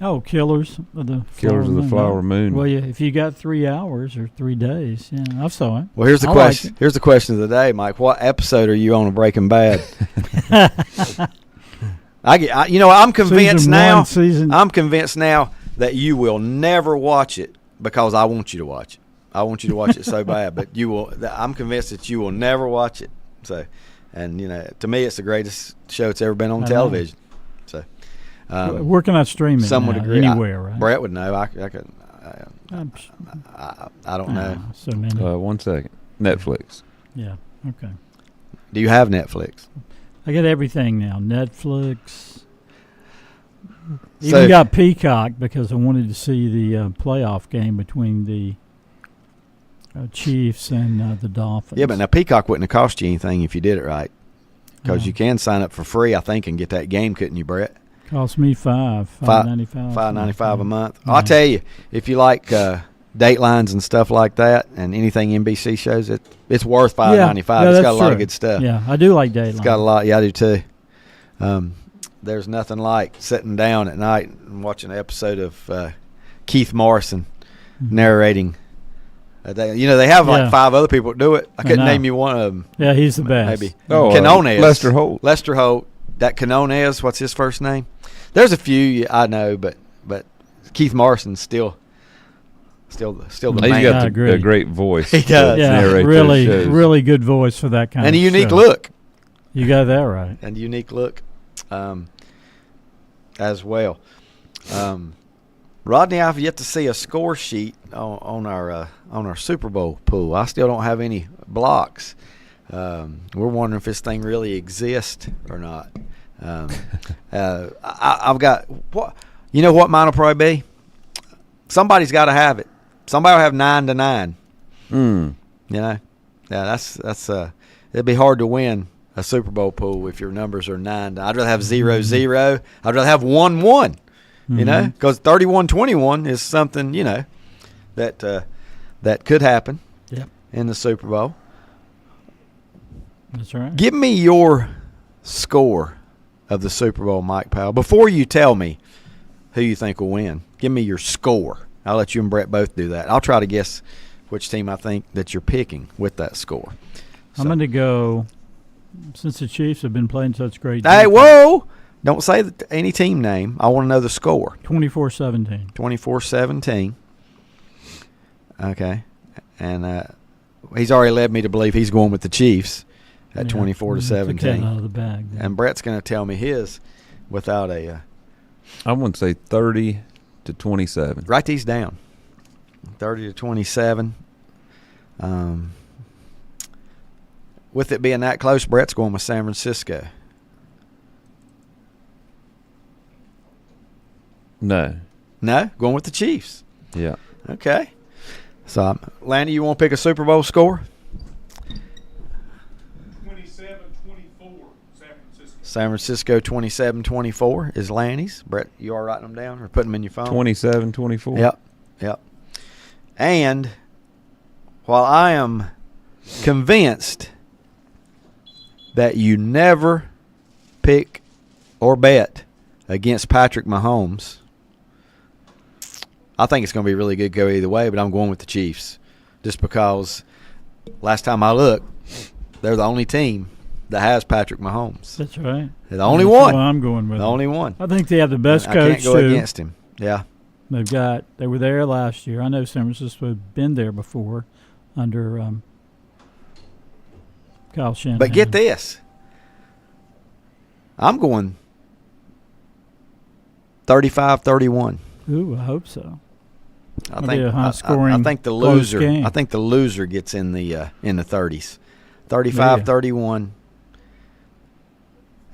Oh, Killers of the Flower Moon. Well, if you got 3 hours or 3 days, I saw it. Well, here's the question. Here's the question of the day, Mike. What episode are you on of Breaking Bad? I'm convinced now. I'm convinced now that you will never watch it because I want you to watch it. I want you to watch it so bad, but you will. I'm convinced that you will never watch it. So, and to me, it's the greatest show that's ever been on television. So, where can I stream it? Some would agree. Anywhere, right? Brett would know. I could. I don't know. So many. 1 second. Netflix. Yeah. Okay. Do you have Netflix? I get everything now. Netflix. Even got Peacock because I wanted to see the playoff game between the Chiefs and the Dolphins. Yeah, but now Peacock wouldn't have cost you anything if you did it right, because you can sign up for free, I think, and get that game, couldn't you, Brett? Cost me $5.95. $5.95 a month. Yeah. I'll tell you, if you like Datelines and stuff like that, and anything NBC shows, it's worth $5.95. It's got a lot of good stuff. Yeah, I do like Dateline. It's got a lot. Yeah, I do too. There's nothing like sitting down at night and watching an episode of Keith Morrison narrating. They have like 5 other people that do it. I couldn't name you one of them. Yeah, he's the best. Maybe. Quinones. Lester Holt. That Quinones, what's his first name? There's a few I know, but Keith Morrison's still the man. He's got a great voice. He does. Yeah, really good voice for that kind of and a unique show. look. You got that right. And a unique look as well. Rodney, I've yet to see a score sheet on our Super Bowl pool. I still don't have any blocks. We're wondering if this thing really exists or not. I've got what? You know what mine will probably be? Somebody's got to have it. Somebody will have 9-9. Yeah, that's it'd be hard to win a Super Bowl pool if your numbers are 9. I'd rather have 0-0. I'd rather have 1-1. Because 31-21 is something that could happen. Yep. In the Super Bowl. That's right. Give me your score of the Super Bowl, Mike Powell, before you tell me who you think will win. Give me your score. I'll let you and Brett both do that. I'll try to guess which team I think that you're picking with that score. I'm going to go, since the Chiefs have been playing such great defense. Hey, whoa! Don't say any team name. I want to know the score. 24-17. 24-17. Okay. And he's already led me to believe he's going with the Chiefs at 24-17. Cat out of the bag. Yeah. And Brett's going to tell me his without a. I'm going to say 30-27. Write these down. 30-27. With it being that close, Brett's going with San Francisco. No. Going with the Chiefs. Yeah. Okay. So, Lanny, you want to pick a Super Bowl score? 27-24, San Francisco. San Francisco 27-24 is Lanny's. Brett, you are writing them down or putting them in your phone? 27-24. Yep. And while I am convinced that you never pick or bet against Patrick Mahomes, I think it's going to be really good go either way, but I'm going with the Chiefs just because last time I looked, they're the only team that has Patrick Mahomes. That's right. They're the only one. I'm going with the only one. I think they have the best coach, I can't go against him. Yeah. They were there last year. I know San Francisco had been there before under Kyle Shanahan. But get this. I'm going 35-31. Ooh, I hope so. I think the loser. Game. I think the loser gets in the 30s. 35-31.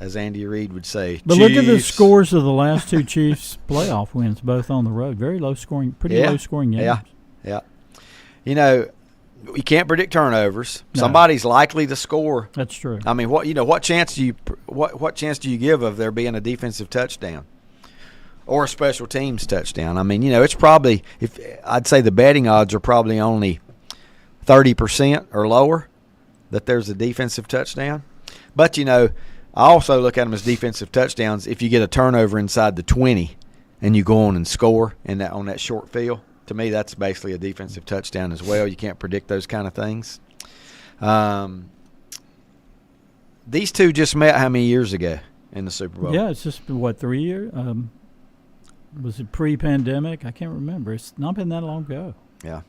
As Andy Reid would say. But Chiefs. Look at the scores of the last two Chiefs playoff wins, both on the road. Very low scoring, low scoring games. Yeah. You can't predict turnovers. No. Somebody's likely to score. That's true. I mean, what chance do you give of there being a defensive touchdown or a special teams touchdown? I mean, it's probably, if I'd say the betting odds are probably only 30% or lower that there's a defensive touchdown. But I also look at them as defensive touchdowns if you get a turnover inside the 20 and you go on and score on that short field. To me, that's basically a defensive touchdown as well. You can't predict those kind of things. These two just met how many years ago in the Super Bowl? Yeah, it's just, 3 years? Was it pre-pandemic? I can't remember. It's not been that long ago. Yeah.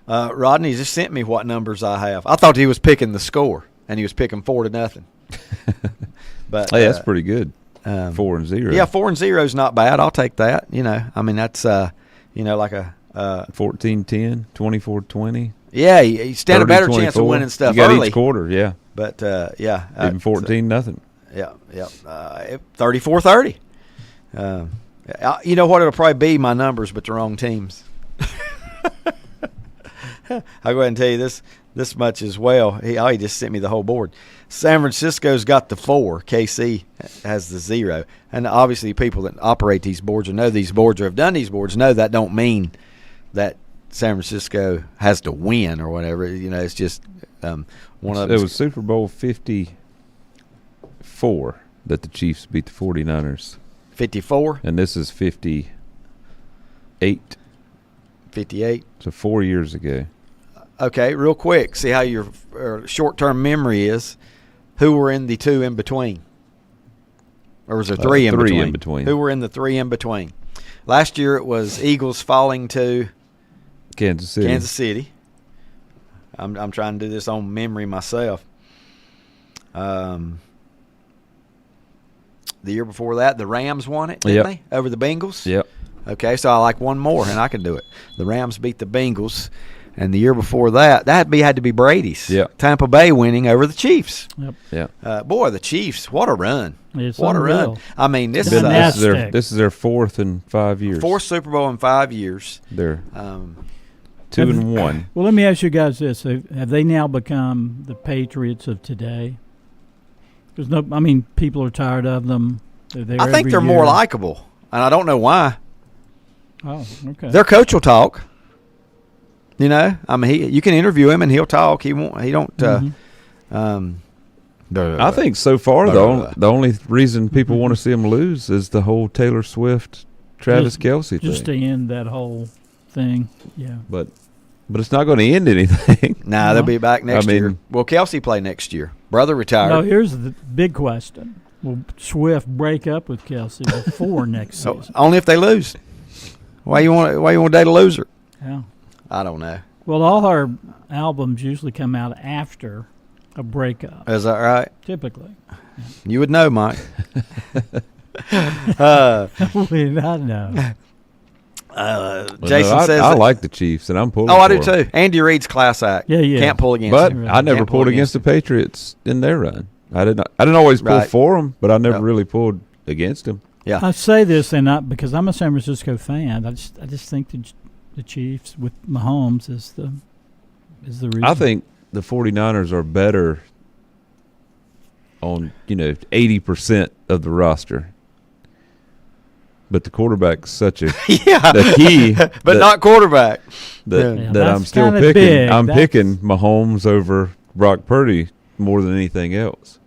Rodney just sent me what numbers I have. I thought he was picking the score, and he was picking 4-0. But hey, that's pretty good. 4-0. Yeah, 4-0 is not bad. I'll take that. I mean that's like a 14-10, 24-20. Yeah, you stand a better chance of winning stuff you got early. Each quarter, yeah. But yeah, even 14-0. Yeah. 34-30. You know what? It'll probably be my numbers, but the wrong teams. I'll go ahead and tell you this much as well. He just sent me the whole board. San Francisco's got the 4. KC has the 0. And obviously people that operate these boards or know these boards or have done these boards know that don't mean that San Francisco has to win or whatever. It's just one of them. It was Super Bowl 54 that the Chiefs beat the 49ers. 54? And this is 58. 58. So 4 years ago. Okay, real quick. See how your short-term memory is. Who were in the 2 in between? Or was there 3 in between? 3 in between. Who were in the 3 in between? Last year it was Eagles falling to Kansas City. I'm trying to do this on memory myself. The year before that, the Rams won it, didn't they? Over the Bengals? Yep. Okay, so I like one more, and I can do it. The Rams beat the Bengals, and the year before that had to be Brady's. Yep. Tampa Bay winning over the Chiefs. Yep. Yeah. Boy, the Chiefs, what a run. It's what unreal. a run. I mean, this is their 4th in 5 years. 4th Super Bowl in 5 years. They're 2-1. Well, let me ask you guys this. Have they now become the Patriots of today? People are tired of them. I think they're more likable, and I don't know why. Oh, okay. Their coach will talk. You can interview him and he'll talk. He won't. He don't. I think so far the only reason people want to see them lose is the whole Taylor Swift, Travis Kelce thing. Just to end that whole thing. Yeah. But it's not going to end anything. Nah, they'll be back next year. Will Kelce play next year? Brother retired. No, here's the big question. Will Swift break up with Kelce before next season? Only if they lose. Why you want to date a loser? Yeah. I don't know. Well, all our albums usually come out after a breakup. Is that right? Typically. You would know, Mike. I know. Jason says I like the Chiefs, and I'm pulling. I do too. Andy Reid's class act. Yeah. Can't pull against but him. I never pulled against the Patriots in their run. I didn't always pull for them, but I never really pulled against them. Yeah. I say this and not because I'm a San Francisco fan. I just think the Chiefs with Mahomes is the reason. I think the 49ers are better on 80% of the roster. But the quarterback's such a the key, but not quarterback. That I'm still picking. Big. I'm picking Mahomes over Brock Purdy more than anything else.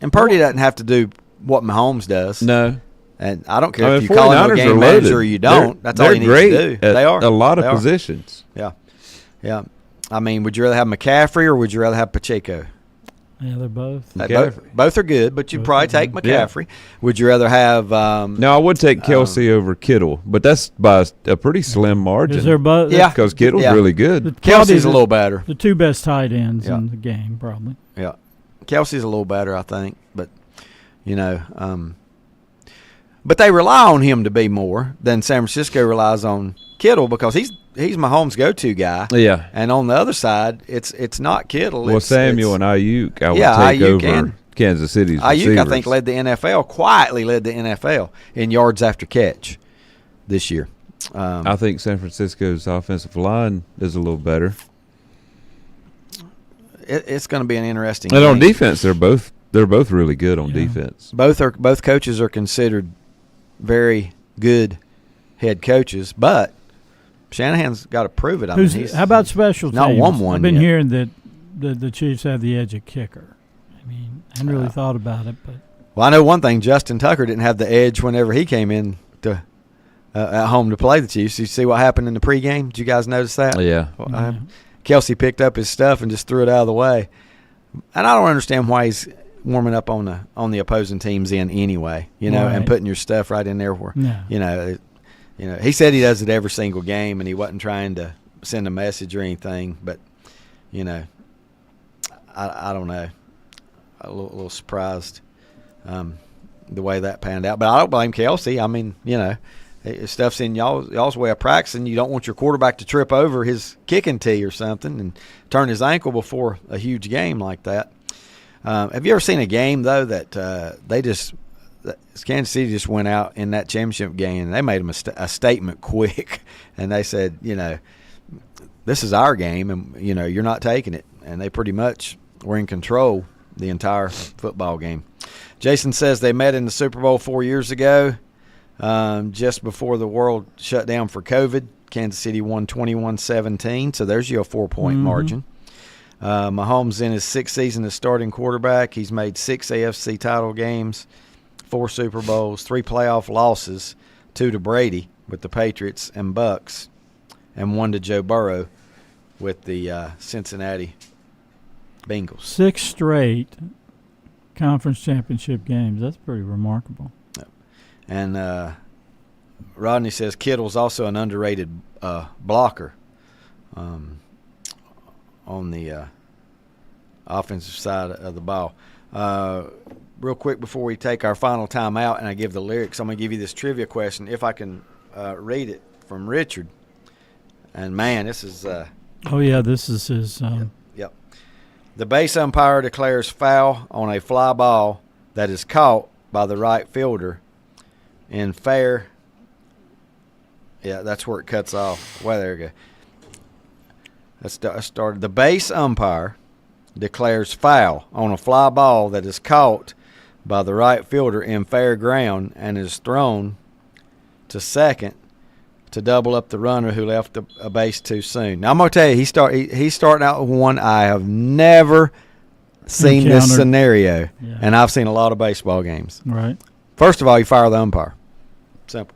And Purdy doesn't have to do what Mahomes does. No. And I don't care if you call him a game manager or you don't. That's all he needs to do. They are a lot of positions. Yeah. Yeah. I mean, would you rather have McCaffrey or would you rather have Pacheco? Yeah, they're both. Both are good, but you'd probably take McCaffrey. Yeah. Would you rather have no, I would take Kelce over Kittle, but that's by a pretty slim margin. They're both, because Kittle's really good. Kelsey's a little better. The two best tight ends in the game, probably. Yeah. Kelsey's a little better, I think. But, but they rely on him to be more than San Francisco relies on Kittle because he's Mahomes' go-to guy. Yeah. And on the other side, it's not Kittle. Well, Samuel and Ayuk, I would take over Kansas City's receivers. Ayuk, I think, quietly led the NFL in yards after catch this year. I think San Francisco's offensive line is a little better. It's going to be an interesting And game. on defense, they're both really good on defense. Both coaches are considered very good head coaches, but Shanahan's got to prove it. How about special teams? Not won one. I've been yet. hearing that the Chiefs have the edge at kicker. I mean, I hadn't really thought about it, but I know one thing: Justin Tucker didn't have the edge whenever he came in to at home to play the Chiefs. You see what happened in the pregame? Did you guys notice that? Yeah. Kelsey picked up his stuff and just threw it out of the way. And I don't understand why warming up on the opposing team's end anyway, and putting your stuff right in there where, he said he does it every single game, and he wasn't trying to send a message or anything, but, I don't know. A little surprised the way that panned out. But I don't blame Kelsey. I mean, stuff's in y'all's way of practicing. You don't want your quarterback to trip over his kicking tee or something and turn his ankle before a huge game like that. Have you ever seen a game, though, that Kansas City just went out in that championship game and they made a statement quick, and they said, this is our game, and, you're not taking it. And they pretty much were in control the entire football game. Jason says they met in the Super Bowl 4 years ago, just before the world shut down for COVID. Kansas City won 21-17, so there's your 4-point margin. Mahomes in his 6th season as starting quarterback. He's made 6 AFC title games, 4 Super Bowls, 3 playoff losses, 2 to Brady with the Patriots and Bucks, and 1 to Joe Burrow with the Cincinnati Bengals. 6 straight conference championship games. That's pretty remarkable. And Rodney says Kittle's also an underrated blocker on the offensive side of the ball. Real quick before we take our final time out and I give the lyrics, I'm going to give you this trivia question, if I can read it from Richard. And, man, this is this is his Yep. The base umpire declares foul on a fly ball that is caught by the right fielder in fair. Yeah, that's where it cuts off. Well, there you go. I started. The base umpire declares foul on a fly ball that is caught by the right fielder in fair ground and is thrown to second to double up the runner who left a base too soon. Now, I'm going to tell you, he's starting out with one I have never seen this scenario, and I've seen a lot of baseball games. Right. First of all, you fire the umpire. Simple.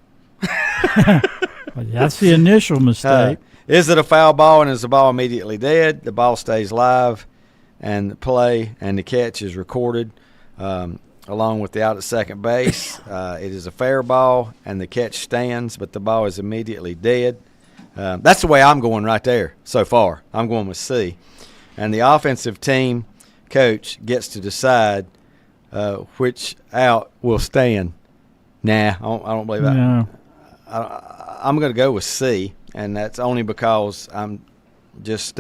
That's the initial mistake. Is it a foul ball, and is the ball immediately dead? The ball stays live, and the play and the catch is recorded along with the out at second base. It is a fair ball, and the catch stands, but the ball is immediately dead. That's the way I'm going right there so far. I'm going with C. And the offensive team coach gets to decide which out will stand. Nah, I don't believe that. No. I'm going to go with C, and that's only because I'm just,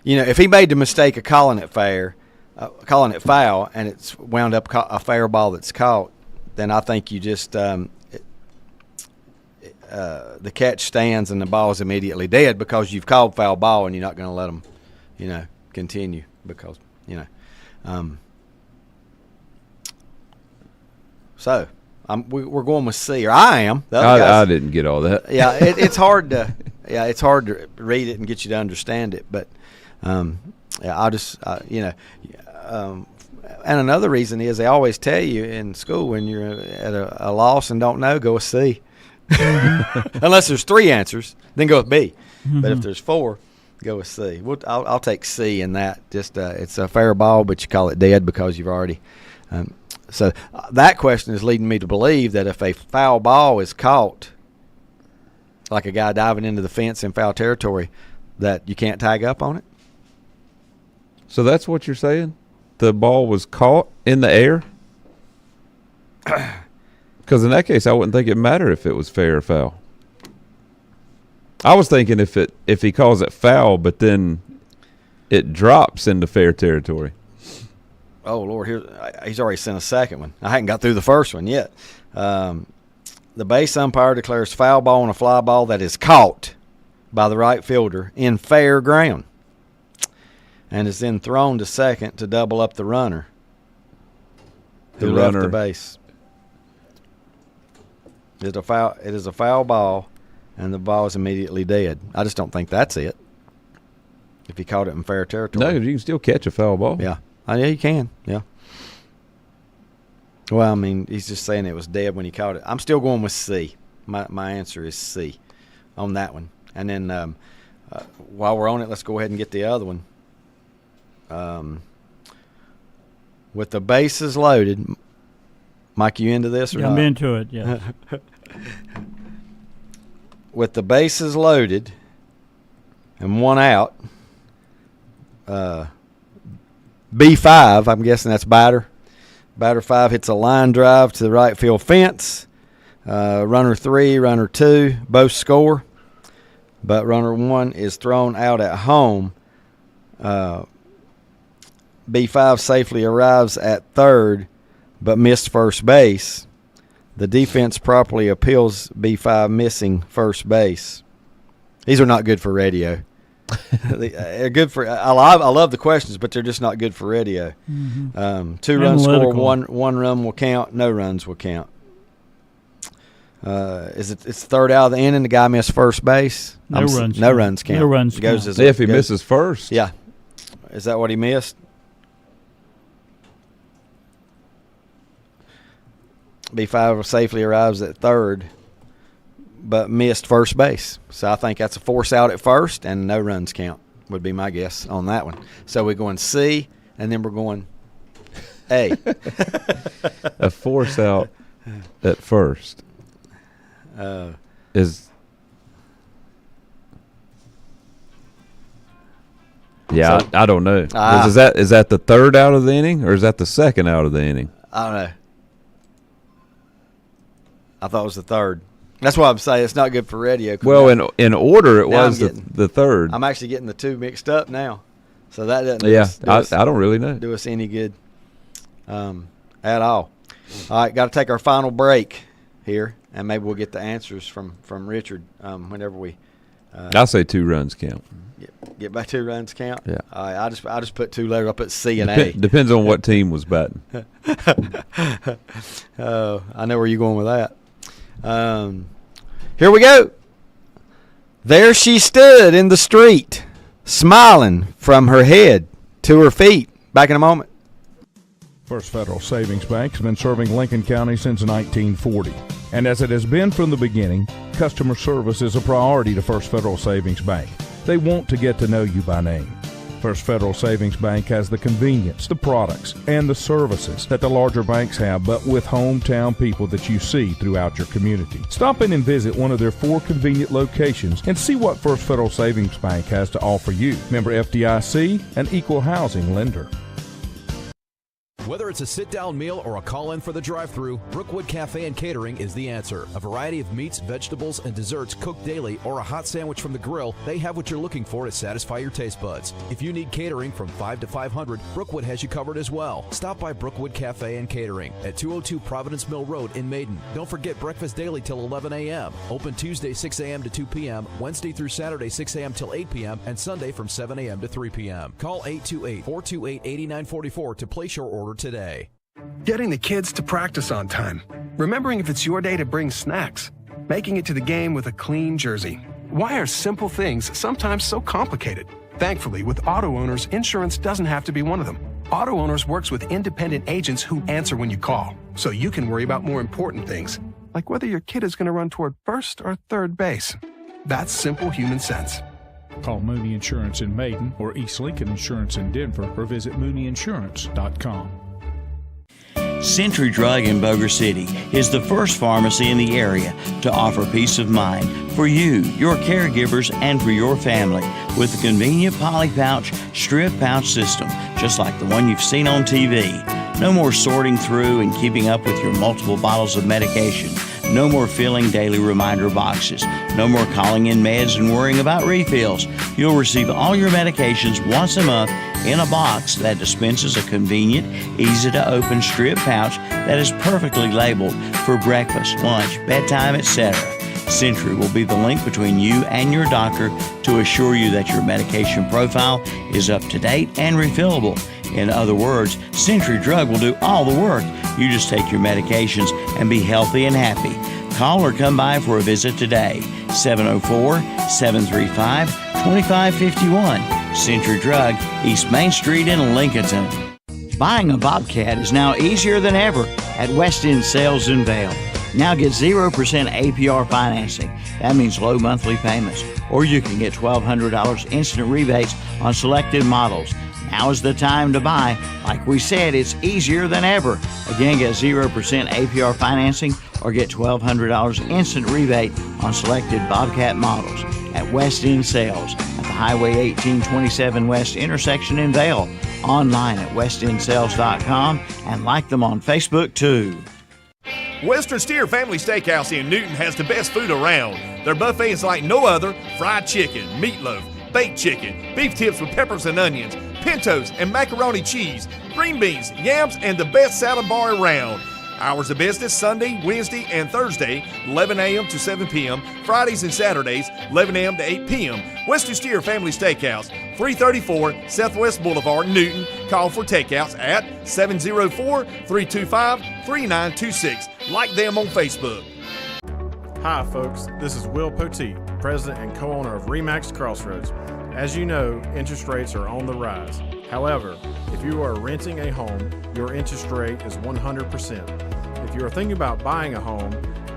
if he made the mistake of calling it foul, and it's wound up a fair ball that's caught, then I think you just the catch stands and the ball is immediately dead because you've called foul ball and you're not going to let them, continue because, So we're going with C, or I am. I didn't get all that. Yeah, it's hard to read it and get you to understand it, but I'll just and another reason is they always tell you in school when you're at a loss and don't know, go with C. Unless there's 3 answers, then go with B. Mm-hmm. But if there's 4, go with C. I'll take C in that. Just it's a fair ball, but you call it dead because you've already. So that question is leading me to believe that if a foul ball is caught, like a guy diving into the fence in foul territory, that you can't tag up on it. So that's what you're saying? The ball was caught in the air? Because in that case, I wouldn't think it mattered if it was fair or foul. I was thinking if he calls it foul, but then it drops into fair territory. Oh, Lord, he's already sent a second one. I hadn't got through the first one yet. The base umpire declares foul ball on a fly ball that is caught by the right fielder in fair ground and is then thrown to second to double up the runner who left the base. It is a foul ball, and the ball is immediately dead. I just don't think that's it. If he caught it in fair territory. No, you can still catch a foul ball. Yeah. Yeah, you can. Yeah. Well, I mean, he's just saying it was dead when he caught it. I'm still going with C. My answer is C on that one. And then while we're on it, let's go ahead and get the other one. with the bases loaded. Mike, you into this or not? I'm into it, yeah. With the bases loaded and one out, B5, I'm guessing that's batter. Batter 5 hits a line drive to the right field fence. Runner 3, runner 2, both score. But runner 1 is thrown out at home. B5 safely arrives at third, but missed first base. The defense properly appeals B5 missing first base. These are not good for radio. They're good for. I love the questions, but they're just not good for radio. Mm-hmm. 2 runs score, one run will count. No runs will count. It's third out of the inning. The guy missed first base. No runs count. No runs count. If he misses first. Yeah. Is that what he missed? B5 safely arrives at third, but missed first base. So I think that's a force out at first, and no runs count would be my guess on that one. So we're going C, and then we're going A. A force out at first is. Yeah, I don't know. Is that the third out of the inning, or is that the second out of the inning? I don't know. I thought it was the third. That's why I'm saying it's not good for radio. Well, in order, it was the third. I'm actually getting the two mixed up now, so that doesn't. I don't really know. Do us any good at all. All right, got to take our final break here, and maybe we'll get the answers from Richard whenever we. I'll say 2 runs count. Get back 2 runs count. Yeah. All right, I just put 2 letters. I put C and A. Depends on what team was batting. I know where you're going with that. Here we go. There she stood in the street, smiling from her head to her feet. Back in a moment. First Federal Savings Bank has been serving Lincoln County since 1940. And as it has been from the beginning, customer service is a priority to First Federal Savings Bank. They want to get to know you by name. First Federal Savings Bank has the convenience, the products, and the services that the larger banks have, but with hometown people that you see throughout your community. Stop in and visit one of their 4 convenient locations and see what First Federal Savings Bank has to offer you. Member FDIC, an equal housing lender. Whether it's a sit-down meal or a call-in for the drive-thru, Brookwood Cafe and Catering is the answer. A variety of meats, vegetables, and desserts cooked daily, or a hot sandwich from the grill, they have what you're looking for to satisfy your taste buds. If you need catering from 5 to 500, Brookwood has you covered as well. Stop by Brookwood Cafe and Catering at 202 Providence Mill Road in Maiden. Don't forget breakfast daily till 11 a.m. Open Tuesday 6 a.m. to 2 p.m., Wednesday through Saturday 6 a.m. till 8 p.m., and Sunday from 7 a.m. to 3 p.m. Call 828-428-8944 to place your order today. Getting the kids to practice on time. Remembering if it's your day to bring snacks. Making it to the game with a clean jersey. Why are simple things sometimes so complicated? Thankfully, with auto owners, insurance doesn't have to be one of them. Auto Owners works with independent agents who answer when you call, so you can worry about more important things, like whether your kid is going to run toward first or third base. That's simple human sense. Call Mooney Insurance in Maiden or East Lincoln Insurance in Denver or visit MooneyInsurance.com. Century Drug in Boger City is the first pharmacy in the area to offer peace of mind for you, your caregivers, and for your family with a convenient poly pouch, strip pouch system, just like the one you've seen on TV. No more sorting through and keeping up with your multiple bottles of medication. No more filling daily reminder boxes. No more calling in meds and worrying about refills. You'll receive all your medications once a month in a box that dispenses a convenient, easy-to-open strip pouch that is perfectly labeled for breakfast, lunch, bedtime, etc. Century will be the link between you and your doctor to assure you that your medication profile is up to date and refillable. In other words, Century Drug will do all the work. You just take your medications and be healthy and happy. Call or come by for a visit today. 704-735-2551. Century Drug, East Main Street in Lincolnton. Buying a Bobcat is now easier than ever at West End Sales in Vail. Now get 0% APR financing. That means low monthly payments. Or you can get $1,200 instant rebates on selected models. Now's the time to buy. Like we said, it's easier than ever. Again, get 0% APR financing or get $1,200 instant rebate on selected Bobcat models at West End Sales at the Highway 1827 West intersection in Vail. Online at westendSales.com and like them on Facebook too. Western Steer Family Steakhouse in Newton has the best food around. Their buffet is like no other. Fried chicken, meatloaf, baked chicken, beef tips with peppers and onions, pintos and macaroni cheese, green beans, yams, and the best salad bar around. Hours of business Sunday, Wednesday, and Thursday, 11 a.m. to 7 p.m. Fridays and Saturdays, 11 a.m. to 8 p.m. Western Steer Family Steakhouse, 334 Southwest Boulevard, Newton. Call for takeouts at 704-325-3926. Like them on Facebook. Hi, folks. This is Will Poteet, president and co-owner of RE/MAX Crossroads. As you know, interest rates are on the rise. However, if you are renting a home, your interest rate is 100%. If you are thinking about buying a home,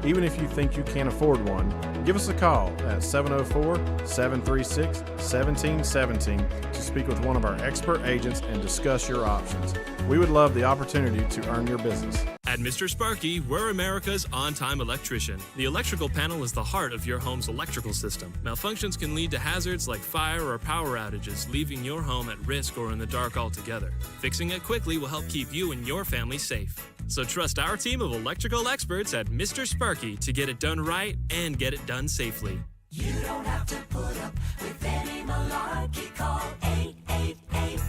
even if you think you can't afford one, give us a call at 704-736-1717 to speak with one of our expert agents and discuss your options. We would love the opportunity to earn your business. At Mr. Sparky, we're America's on-time electrician. The electrical panel is the heart of your home's electrical system. Malfunctions can lead to hazards like fire or power outages, leaving your home at risk or in the dark altogether. Fixing it quickly will help keep you and your family safe. So trust our team of electrical experts at Mr. Sparky to get it done right and get it done safely. You don't have to put up with any malarkey. Call 888-8-SPARKY.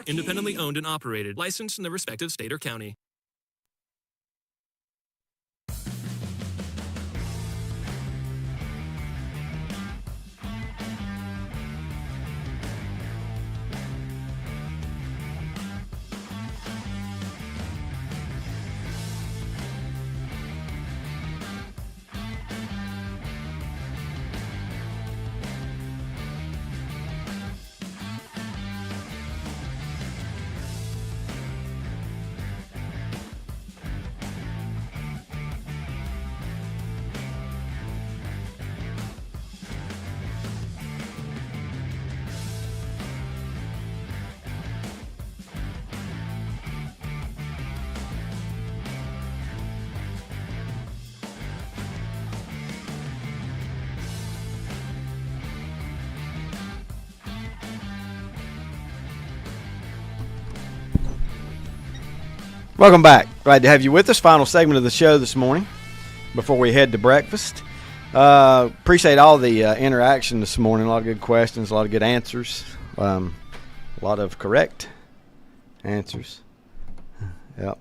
Independently owned and operated, licensed in the respective state or county. Welcome back. Glad to have you with us. Final segment of the show this morning before we head to breakfast. Appreciate all the interaction this morning. A lot of good questions, a lot of good answers, a lot of correct answers. Yep.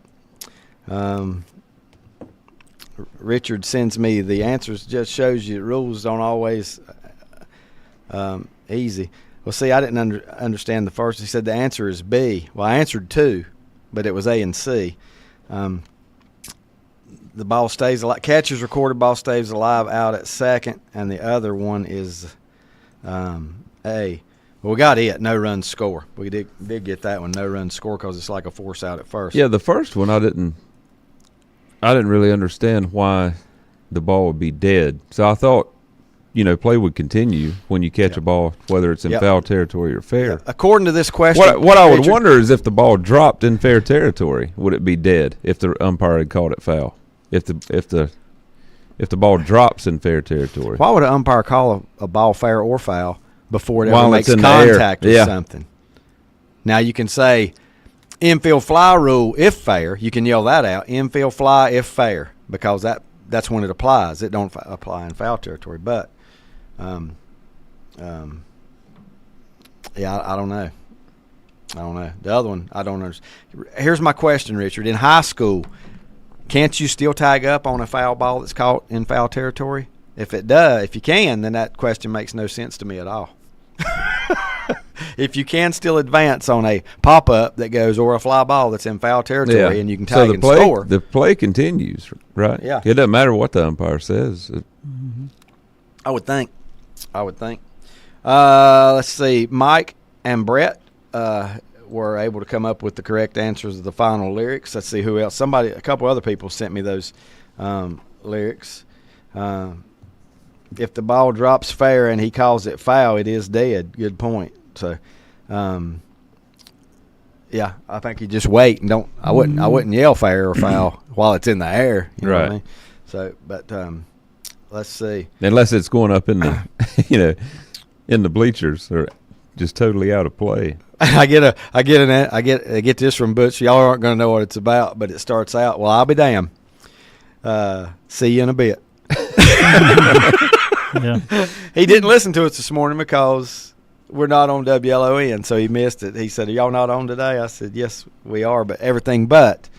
Richard sends me the answers. Just shows you rules don't always easy. Well, see, I didn't understand the first. He said the answer is B. Well, I answered 2. But it was A and C. The ball stays alive. Catcher's recorded ball stays alive out at second, and the other one is A. Well, we got it. No run score. We did get that one. No run score because it's like a force out at first. Yeah, the first one I didn't really understand why the ball would be dead. So I thought, play would continue when you catch a ball, whether it's in foul territory or fair. Yeah. According to this question, what I would wonder is if the ball dropped in fair territory, would it be dead if the umpire had called it foul? If the ball drops in fair territory, why would an umpire call a ball fair or foul before it ever makes contact with something? Now you can say infield fly rule if fair. You can yell that out. Infield fly if fair, because that's when it applies. It don't apply in foul territory, but. I don't know. The other one, I don't understand. Here's my question, Richard. In high school, can't you still tag up on a foul ball that's caught in foul territory? If you can, then that question makes no sense to me at all. If you can still advance on a pop-up that goes or a fly ball that's in foul territory and you can tag and score. The play continues, right? Yeah. It doesn't matter what the umpire says. I would think. Let's see. Mike and Brett were able to come up with the correct answers of the final lyrics. Let's see who else. A couple other people sent me those lyrics. If the ball drops fair and he calls it foul, it is dead. Good point. So Yeah, I think you just wait and don't. I wouldn't yell fair or foul while it's in the air. You know what I mean? So, but let's see. Unless it's going up in the, in the bleachers or just totally out of play. I get this from Butch. Y'all aren't going to know what it's about, but it starts out, well, I'll be damned. See you in a bit. Yeah. He didn't listen to us this morning because we're not on WLON, so he missed it. He said, "Are y'all not on today?" I said, "Yes, we are, but everything but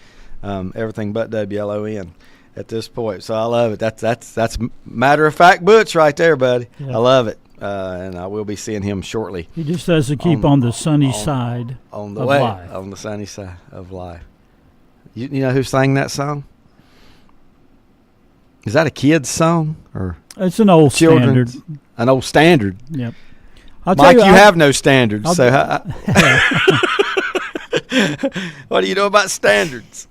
WLON at this point." So I love it. That's matter of fact Butch right there, buddy. Yeah. I love it, and I will be seeing him shortly. He just has to keep on the sunny side on the of way, life. on the sunny side of life. You know who sang that song? Is that a kid's song or? It's an old standard. An old standard. Yep. Mike, you have no standards. What do you know about standards?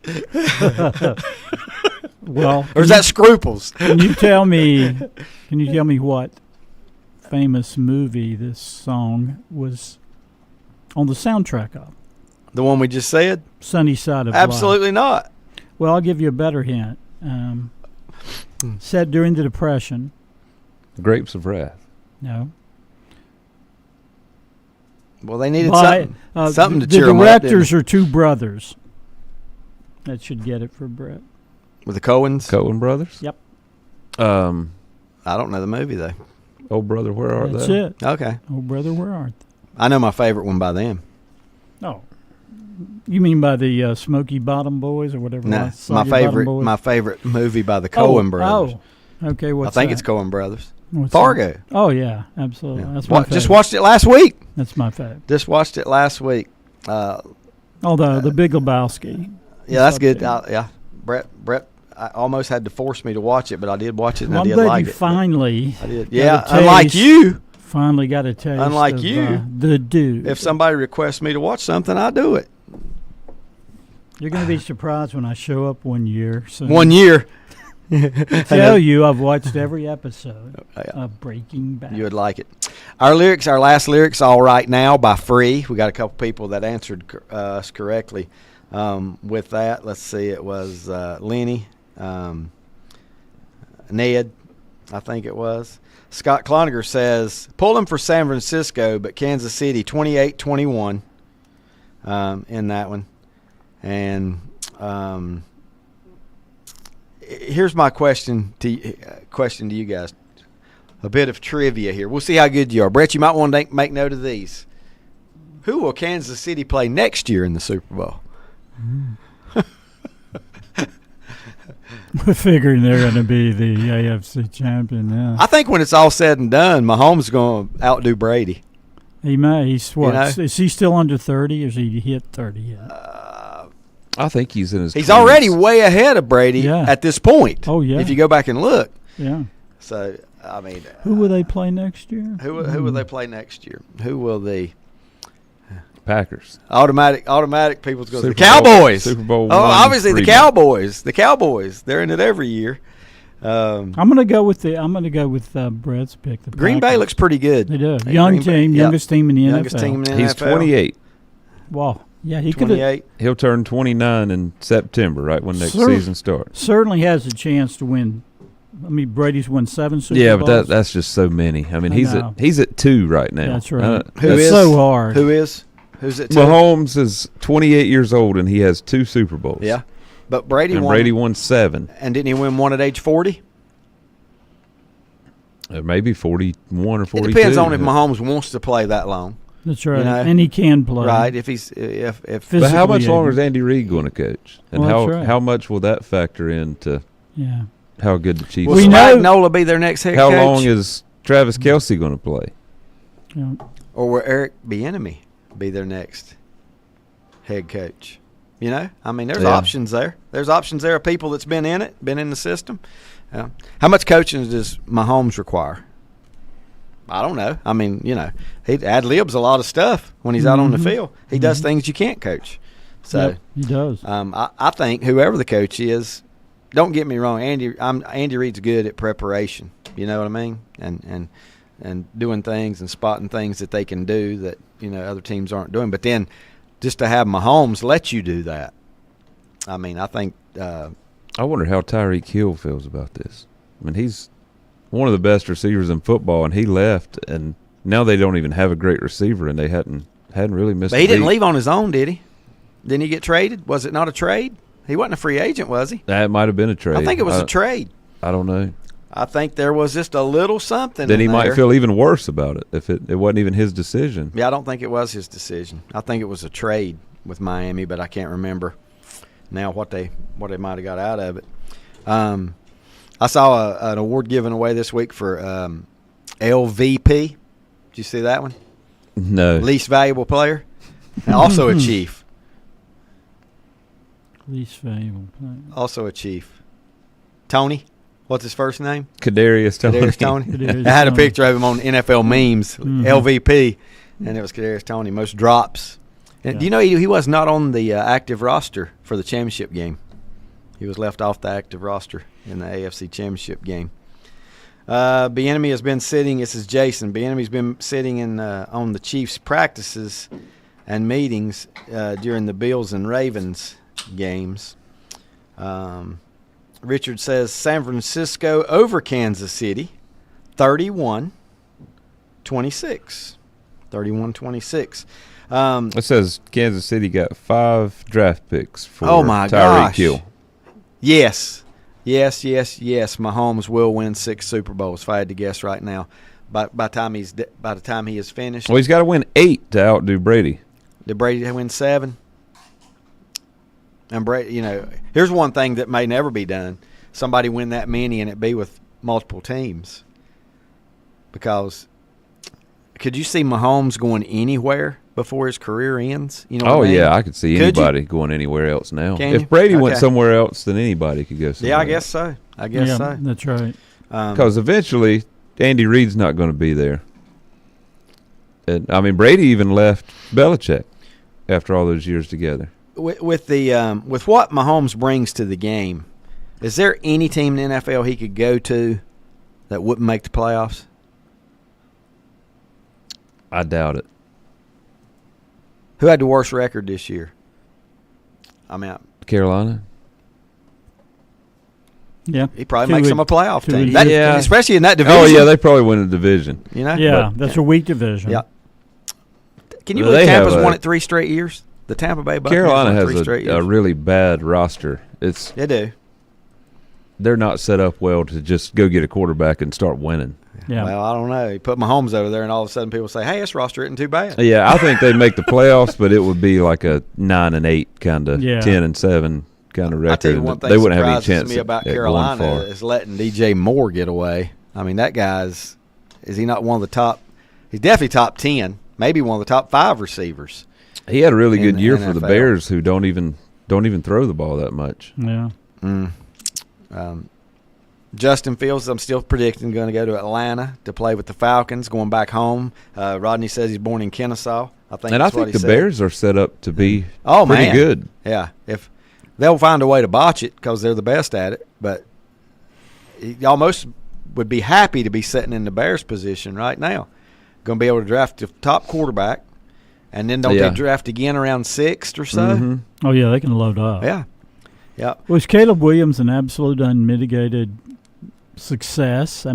Well, or is that scruples? Can you tell me what famous movie this song was on the soundtrack of? The one we just said? Sunny Side of Life. Absolutely not. Well, I'll give you a better hint. Set during the Depression. Grapes of Wrath. No. Well, they needed something to cheer them up. The directors are two brothers. That should get it for Brett. With the Coens? Coen brothers? Yep. I don't know the movie, though. Oh, Brother, Where Art Thou? That's it. Okay. Oh, Brother, Where Art Thou? I know my favorite one by them. Oh. You mean by the Smoky Bottom Boys or whatever? No, my favorite movie by the Coen brothers. Oh, okay. What's I think that? it's Coen brothers. What's Fargo. That? Oh yeah, absolutely. Yeah. That's my favorite. Just watched it last week. That's my favorite. Just watched it last week. The Big Lebowski. Yeah, that's good. Brett, I almost had to force me to watch it, but I did watch it and I did I'm glad like you it. finally. I did. Yeah, unlike you. Finally got a taste. Unlike of, you, the dude. If somebody requests me to watch something, I do it. You're going to be surprised when I show up one year. So 1 year. tell you, I've watched every episode of Breaking Bad. You would like it. Our last lyrics, All Right Now by Free. We got a couple people that answered us correctly with that. Let's see, it was Lenny, Ned, I think it was. Scott Cloninger says, pull him for San Francisco, but Kansas City 28-21 in that one. And here's my question to you guys. A bit of trivia here. We'll see how good you are. Brett, you might want to make note of these. Who will Kansas City play next year in the Super Bowl? We're figuring they're going to be the AFC champion now. I think when it's all said and done, Mahomes is going to outdo Brady. He may. He's what? You know? Is he still under 30 or is he hit 30 yet? I think he's in his 20s. already way ahead of Brady at this point. Oh, yeah. If you go back and look. Yeah. So, I mean. Who will they play next year? Who will they play next year? Who will the Packers. Automatic people's going to the Super Cowboys. Super Bowl. Oh, obviously the Cowboys. The Cowboys. They're in it every year. I'm going to go with Brett's pick. The Green Packers. Bay looks pretty good. They do. Young team, youngest team in the NFL. He's 28. Wow. Yeah, he could. 28. He'll turn 29 in September, right when next season starts. Certainly has a chance to win. I mean, Brady's won 7 Super Bowls. Bowls. But that's just so many. I mean, he's at 2 right now. That's right. It's so hard. Who is? Who's at 2? Mahomes is 28 years old and he has 2 Super Bowls. Yeah, but Brady won 7. And didn't he win one at age 40? Maybe 41 or 42. It depends on if Mahomes wants to play that long. That's right, you know? and he can play. Right, if But how much longer is Andy Reid going to coach? And well, how much will that factor into how good the Chiefs are? Will Spagnuolo be their next head coach? How long is Travis Kelce going to play? Yeah. Or will Eric Bieniemy be their next head coach? You know, I mean, there's options there. There's options there of people that's been in it, been in the system. How much coaching does Mahomes require? I don't know. I mean, you know, he ad-libs a lot of stuff when he's out on the field. He does things you can't coach. So he does. I think whoever the coach is, don't get me wrong, Andy Reid's good at preparation. You know what I mean? And and doing things and spotting things that they can do that, other teams aren't doing. But then just to have Mahomes let you do that, I mean, I think I wonder how Tyreek Hill feels about this. I mean, he's one of the best receivers in football, and he left, and now they don't even have a great receiver, and they hadn't really missed. But he didn't leave on his own, did he? Didn't he get traded? Was it not a trade? He wasn't a free agent, was he? That might have been a trade. I think it was a trade. I don't know. I think there was just a little something. Then he might feel even worse about it if it wasn't even his decision. Yeah, I don't think it was his decision. I think it was a trade with Miami, but I can't remember now what they might have got out of it. I saw an award given away this week for LVP. Did you see that one? No. Least valuable player. And also a Chief. Least valuable player. Also a Chief. Tony. What's his first name? Kadarius Toney. Kadarius Toney. I had a picture of him on NFL memes, LVP, and it was Kadarius Toney. Most drops. And do you know he was not on the active roster for the championship game? He was left off the active roster in the AFC Championship game. Bieniemy has been sitting. This is Jason. Bieniemy's been sitting on the Chiefs' practices and meetings during the Bills and Ravens games. Richard says San Francisco over Kansas City, 31-26. 31-26. It says Kansas City got 5 draft picks for Tyreek Hill. Yes. Mahomes will win 6 Super Bowls if I had to guess right now. By the time he is finished. Well, he's got to win 8 to outdo Brady. Did Brady win 7? And Brady, here's one thing that may never be done: somebody win that many and it be with multiple teams. Because could you see Mahomes going anywhere before his career ends? Yeah, I could see anybody going anywhere else now. If Brady went somewhere else, then anybody could go somewhere. Yeah, I guess so. That's right. Because eventually, Andy Reid's not going to be there. And, Brady even left Belichick after all those years together. With what Mahomes brings to the game, is there any team in the NFL he could go to that wouldn't make the playoffs? I doubt it. Who had the worst record this year? Carolina. Yeah, he probably makes them a playoff team. Yeah, especially in that division. Oh yeah, they probably win the division. Yeah, that's a weak division. Yeah. Can you believe Tampa's won it 3 straight years? The Tampa Bay Buccaneers Carolina won 3 straight years. A really bad roster. They do. They're not set up well to just go get a quarterback and start winning. Yeah. Well, I don't know. You put Mahomes over there, and all of a sudden people say, "Hey, this roster isn't too bad." Yeah, I think they'd make the playoffs, but it would be like a 9-8 kind of 10-7 kind of record. I tell you one thing they wouldn't have any surprises chance me about at Carolina is letting DJ Moore get away. That guy's is he not one of the top? He's definitely top 10, maybe one of the top 5 receivers. He had a really good year for the Bears, who don't even throw the ball that much. Yeah. Justin Fields, I'm still predicting, going to go to Atlanta to play with the Falcons, going back home. Rodney says he's born in Kennesaw. I think the Bears are set up to be pretty good. Yeah, if they'll find a way to botch it because they're the best at it, but he almost would be happy to be sitting in the Bears position right now. Going to be able to draft the top quarterback, and then don't they draft again around 6th or so? Mm-hmm. Oh, yeah, they can load up. Yeah. Was Caleb Williams an absolute unmitigated success? No.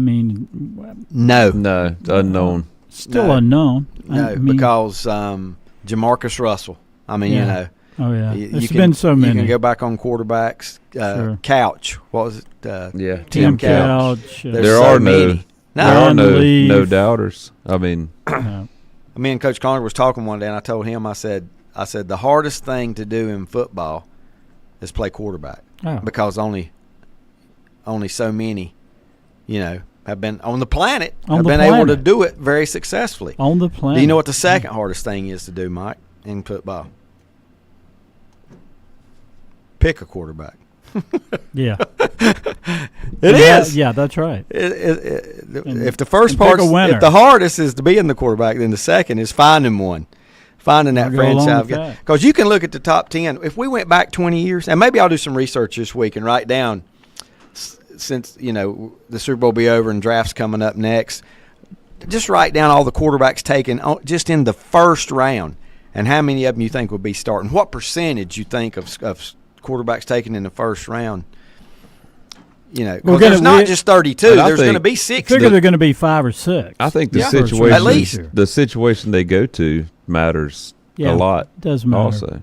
No, unknown. Still unknown. No, because Jamarcus Russell. Oh, yeah. There's been so many. You can go back on quarterbacks. Couch. What was it? Tim Couch. There are no doubters. Me and Coach Conner was talking one day, and I told him, I said the hardest thing to do in football is play quarterback because only so many, have been on the planet able to do it very successfully. On the planet. Do you know what the second hardest thing is to do, Mike, in football? Pick a quarterback. Yeah. It is. Yeah, that's right. If the first part, if the hardest is to be in the quarterback, then the second is finding one. Finding that franchise guy. Because you can look at the top 10. If we went back 20 years, and maybe I'll do some research this week and write down, since, the Super Bowl will be over and draft's coming up next, just write down all the quarterbacks taken just in the first round, and how many of them you think would be starting. What percentage you think of quarterbacks taken in the first round? You know, because there's not just 32. There's going to be 60. I figure they're going to be 5 or 6. I think the situation they go to matters a lot. It does matter. Also,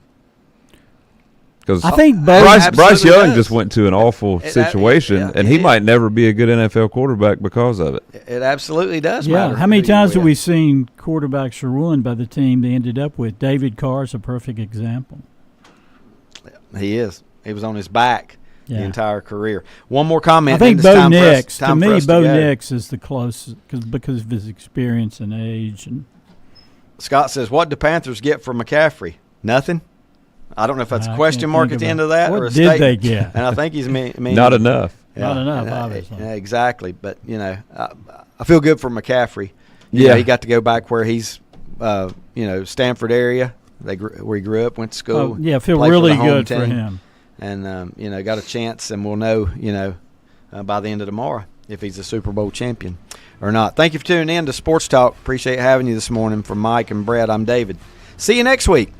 because I think Bryce Young just went to an awful situation, and he might never be a good NFL quarterback because of it. It absolutely does matter. How many times have we seen quarterbacks ruined by the team they ended up with? David Carr is a perfect example. He is. He was on his back the entire career. One more comment. I think Bo Nix. To me, Bo Nix is the closest because of his experience and age. And Scott says, "What do Panthers get from McCaffrey? Nothing." I don't know if that's a question mark at the end of that or a statement. What did they get? And I think he's meaning not enough. Not enough, obviously. Yeah, exactly. But I feel good for McCaffrey. You know, he got to go back where he's, Stanford area. Where he grew up, went to school. I feel really good for him. And got a chance, and we'll know, by the end of tomorrow if he's a Super Bowl champion or not. Thank you for tuning in to Sports Talk. Appreciate having you this morning. From Mike and Brett, I'm David. See you next week.